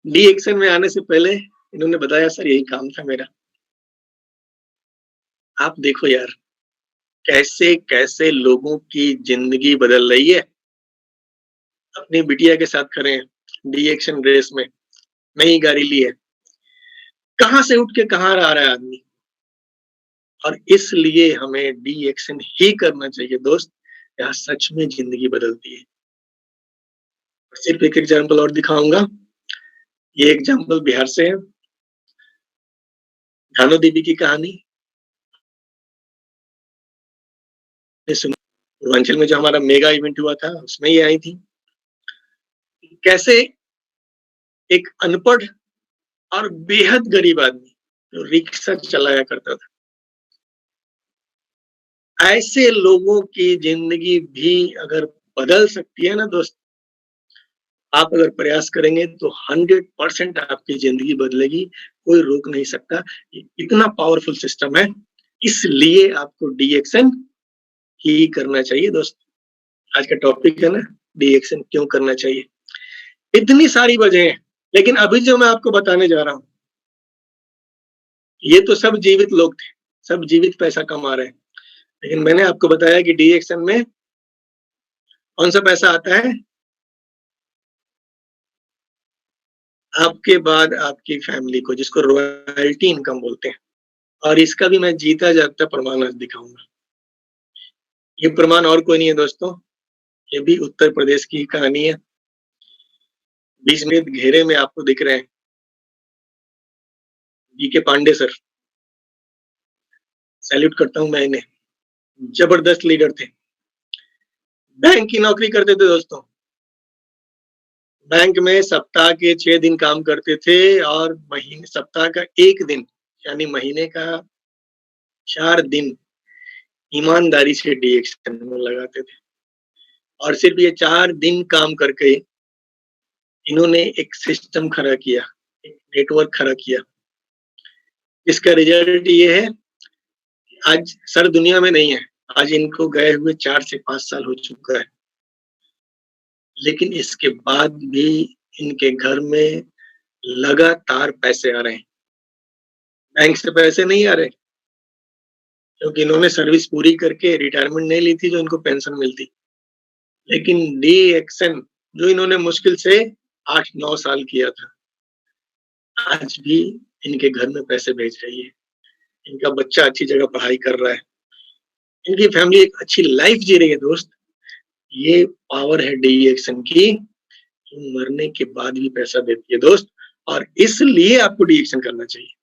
डी एक्शन में आने से पहले इन्होंने बताया सर यही काम था मेरा। आप देखो यार, कैसे कैसे लोगों की जिंदगी बदल रही है। अपनी बिटिया के साथ खड़े हैं, डी एक्शन रेस में, नई गाड़ी ली है, कहाँ से उठ के कहाँ आ रहा है आदमी। और इसलिए हमें डी एक्शन ही करना चाहिए दोस्त, यहाँ सच में जिंदगी बदलती है। सिर्फ एक एग्जाम्पल और दिखाऊंगा, ये एग्जाम्पल बिहार से है, भानु देवी की कहानी सुनी। पूर्वांचल में जो हमारा मेगा इवेंट हुआ था उसमें ये आई थी। कैसे एक अनपढ़ और बेहद गरीब आदमी जो रिक्शा चलाया करता था, ऐसे लोगों की जिंदगी भी अगर बदल सकती है ना दोस्त, आप अगर प्रयास करेंगे तो 100% आपकी जिंदगी बदलेगी, कोई रोक नहीं सकता। इतना पावरफुल सिस्टम है, इसलिए आपको डी एक्शन ही करना चाहिए दोस्त। आज का टॉपिक है ना, डी एक्शन क्यों करना चाहिए। इतनी सारी वजह हैं, लेकिन अभी जो मैं आपको बताने जा रहा हूँ, ये तो सब जीवित लोग थे, सब जीवित पैसा कमा रहे हैं। लेकिन मैंने आपको बताया कि डी एक्शन में कौन सा पैसा आता है, आपके बाद आपकी फैमिली को, जिसको रॉयल्टी इनकम बोलते हैं। और इसका भी मैं जीता जागता प्रमाण आज दिखाऊंगा। ये प्रमाण और कोई नहीं है दोस्तों, ये भी उत्तर प्रदेश की कहानी है। 20 मिनट घेरे में आपको दिख रहे हैं बीके पांडे सर, सैल्यूट करता हूं मैं इन्हें, जबरदस्त लीडर थे। बैंक की नौकरी करते थे दोस्तों, बैंक में सप्ताह के 6 दिन काम करते थे और महीने सप्ताह का 1 दिन यानी महीने का 4 दिन ईमानदारी से डीएक्शन में लगाते थे। और सिर्फ ये 4 दिन काम करके इन्होंने एक सिस्टम खड़ा किया, एक नेटवर्क खड़ा किया। इसका रिजल्ट ये है, आज सर दुनिया में नहीं है, आज इनको गए हुए 4 से 5 साल हो चुका है, लेकिन इसके बाद भी इनके घर में लगातार पैसे आ रहे हैं। बैंक से पैसे नहीं आ रहे क्योंकि इन्होंने सर्विस पूरी करके रिटायरमेंट नहीं ली थी जो इनको पेंशन मिलती, लेकिन डीएक्शन जो इन्होंने मुश्किल से 8-9 साल किया था, आज भी इनके घर में पैसे भेज रही है। इनका बच्चा अच्छी जगह पढ़ाई कर रहा है, इनकी फैमिली एक अच्छी लाइफ जी रही है दोस्त। ये पावर है डीएक्शन की, मरने के बाद भी पैसा देती है दोस्त, और इसलिए आपको डीएक्शन करना चाहिए।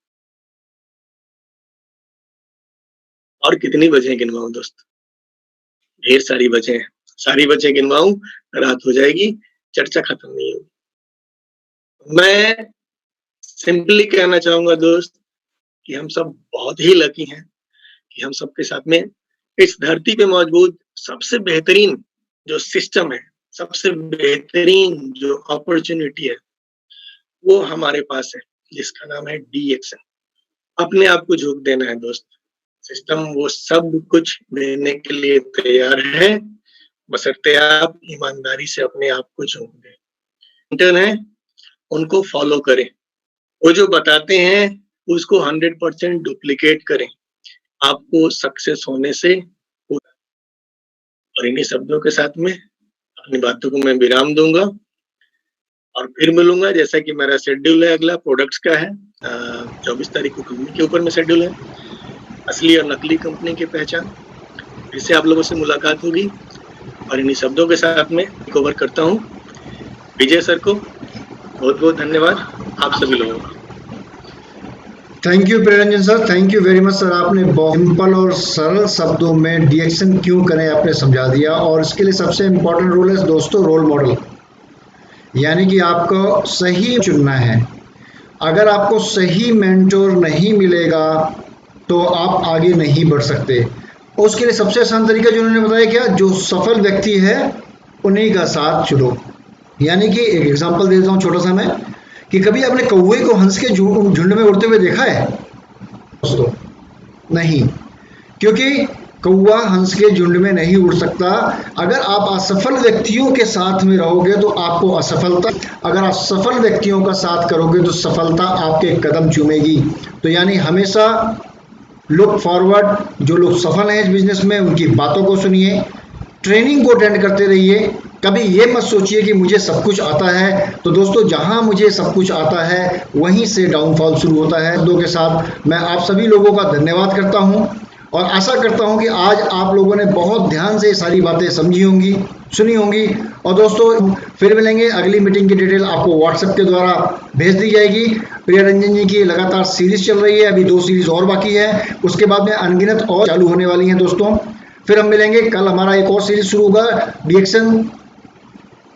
और कितनी वजह गिनवाऊं दोस्त, ढेर सारी वजह हैं, सारी वजह गिनवाऊं रात हो जाएगी, चर्चा खत्म नहीं होगी। मैं सिंपली कहना चाहूंगा दोस्त कि हम सब बहुत ही लकी हैं कि हम सबके साथ में इस धरती पे मौजूद सबसे बेहतरीन जो सिस्टम है, सबसे बेहतरीन जो अपॉर्चुनिटी है, वो हमारे पास है, जिसका नाम है डीएक्शन। अपने आप को झोंक देना है दोस्त, सिस्टम वो सब कुछ देने के लिए तैयार है, बशर्ते आप ईमानदारी से अपने आप को झोंक दें। इंटर्न है, उनको फॉलो करें, वो जो बताते हैं उसको 100% डुप्लीकेट करें, आपको सक्सेस होने से। और इन्हीं शब्दों के साथ में अपनी बातों को मैं विराम दूंगा और फिर मिलूंगा। जैसा कि मेरा शेड्यूल है, अगला प्रोडक्ट्स का है, 24 तारीख को कंपनी के ऊपर में शेड्यूल है, असली और नकली कंपनी की पहचान। फिर से आप लोगों से मुलाकात होगी और इन्हीं शब्दों के साथ में कवर करता हूँ। विजय सर को बहुत बहुत धन्यवाद, आप सभी लोगों को। Thank you Priyaranjan sir, thank you very much sir. आपने बहुत सिंपल और सरल शब्दों में डीएक्शन क्यों करें आपने समझा दिया, और इसके लिए सबसे इम्पोर्टेंट रोल है दोस्तों रोल मॉडल, यानी कि आपको सही चुनना है। अगर आपको सही मेंटोर नहीं मिलेगा तो आप आगे नहीं बढ़ सकते। उसके लिए सबसे आसान तरीका जो उन्होंने बताया क्या, जो सफल व्यक्ति है उन्हीं का साथ चुनो। यानी कि एक एग्जांपल देता हूँ छोटा सा मैं, कि कभी आपने कौवे को हंस के झुंड में उड़ते हुए देखा है दोस्तों? नहीं, क्योंकि कौवा हंस के झुंड में नहीं उड़ सकता। अगर आप असफल व्यक्तियों के साथ में रहोगे तो आपको असफलता, अगर आप सफल व्यक्तियों का साथ करोगे तो सफलता आपके कदम चूमेगी। तो यानी हमेशा लुक फॉरवर्ड, जो लोग सफल हैं इस बिजनेस में उनकी बातों को सुनिए, ट्रेनिंग को अटेंड करते रहिए। कभी ये मत सोचिए कि मुझे सब कुछ आता है। तो दोस्तों जहां मुझे सब कुछ आता है वहीं से डाउनफॉल शुरू होता है। शब्दों के साथ मैं आप सभी लोगों का धन्यवाद करता हूं और आशा करता हूं कि आज आप लोगों ने बहुत ध्यान से ये सारी बातें समझी होंगी, सुनी होंगी। और दोस्तों फिर मिलेंगे, अगली मीटिंग की डिटेल आपको व्हाट्सएप के द्वारा भेज दी जाएगी। प्रियरंजन जी की लगातार सीरीज चल रही है, अभी 2 सीरीज और बाकी है, उसके बाद में अनगिनत और चालू होने वाली हैं दोस्तों। फिर हम मिलेंगे, कल हमारा एक और सीरीज शुरू होगा, डीएक्शन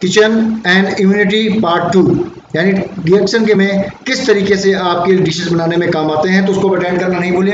किचन एंड इम्यूनिटी पार्ट 2, यानी डीएक्शन के में किस तरीके से आपके डिशेस बनाने में काम आते हैं, तो उसको अटेंड करना नहीं भूलिए।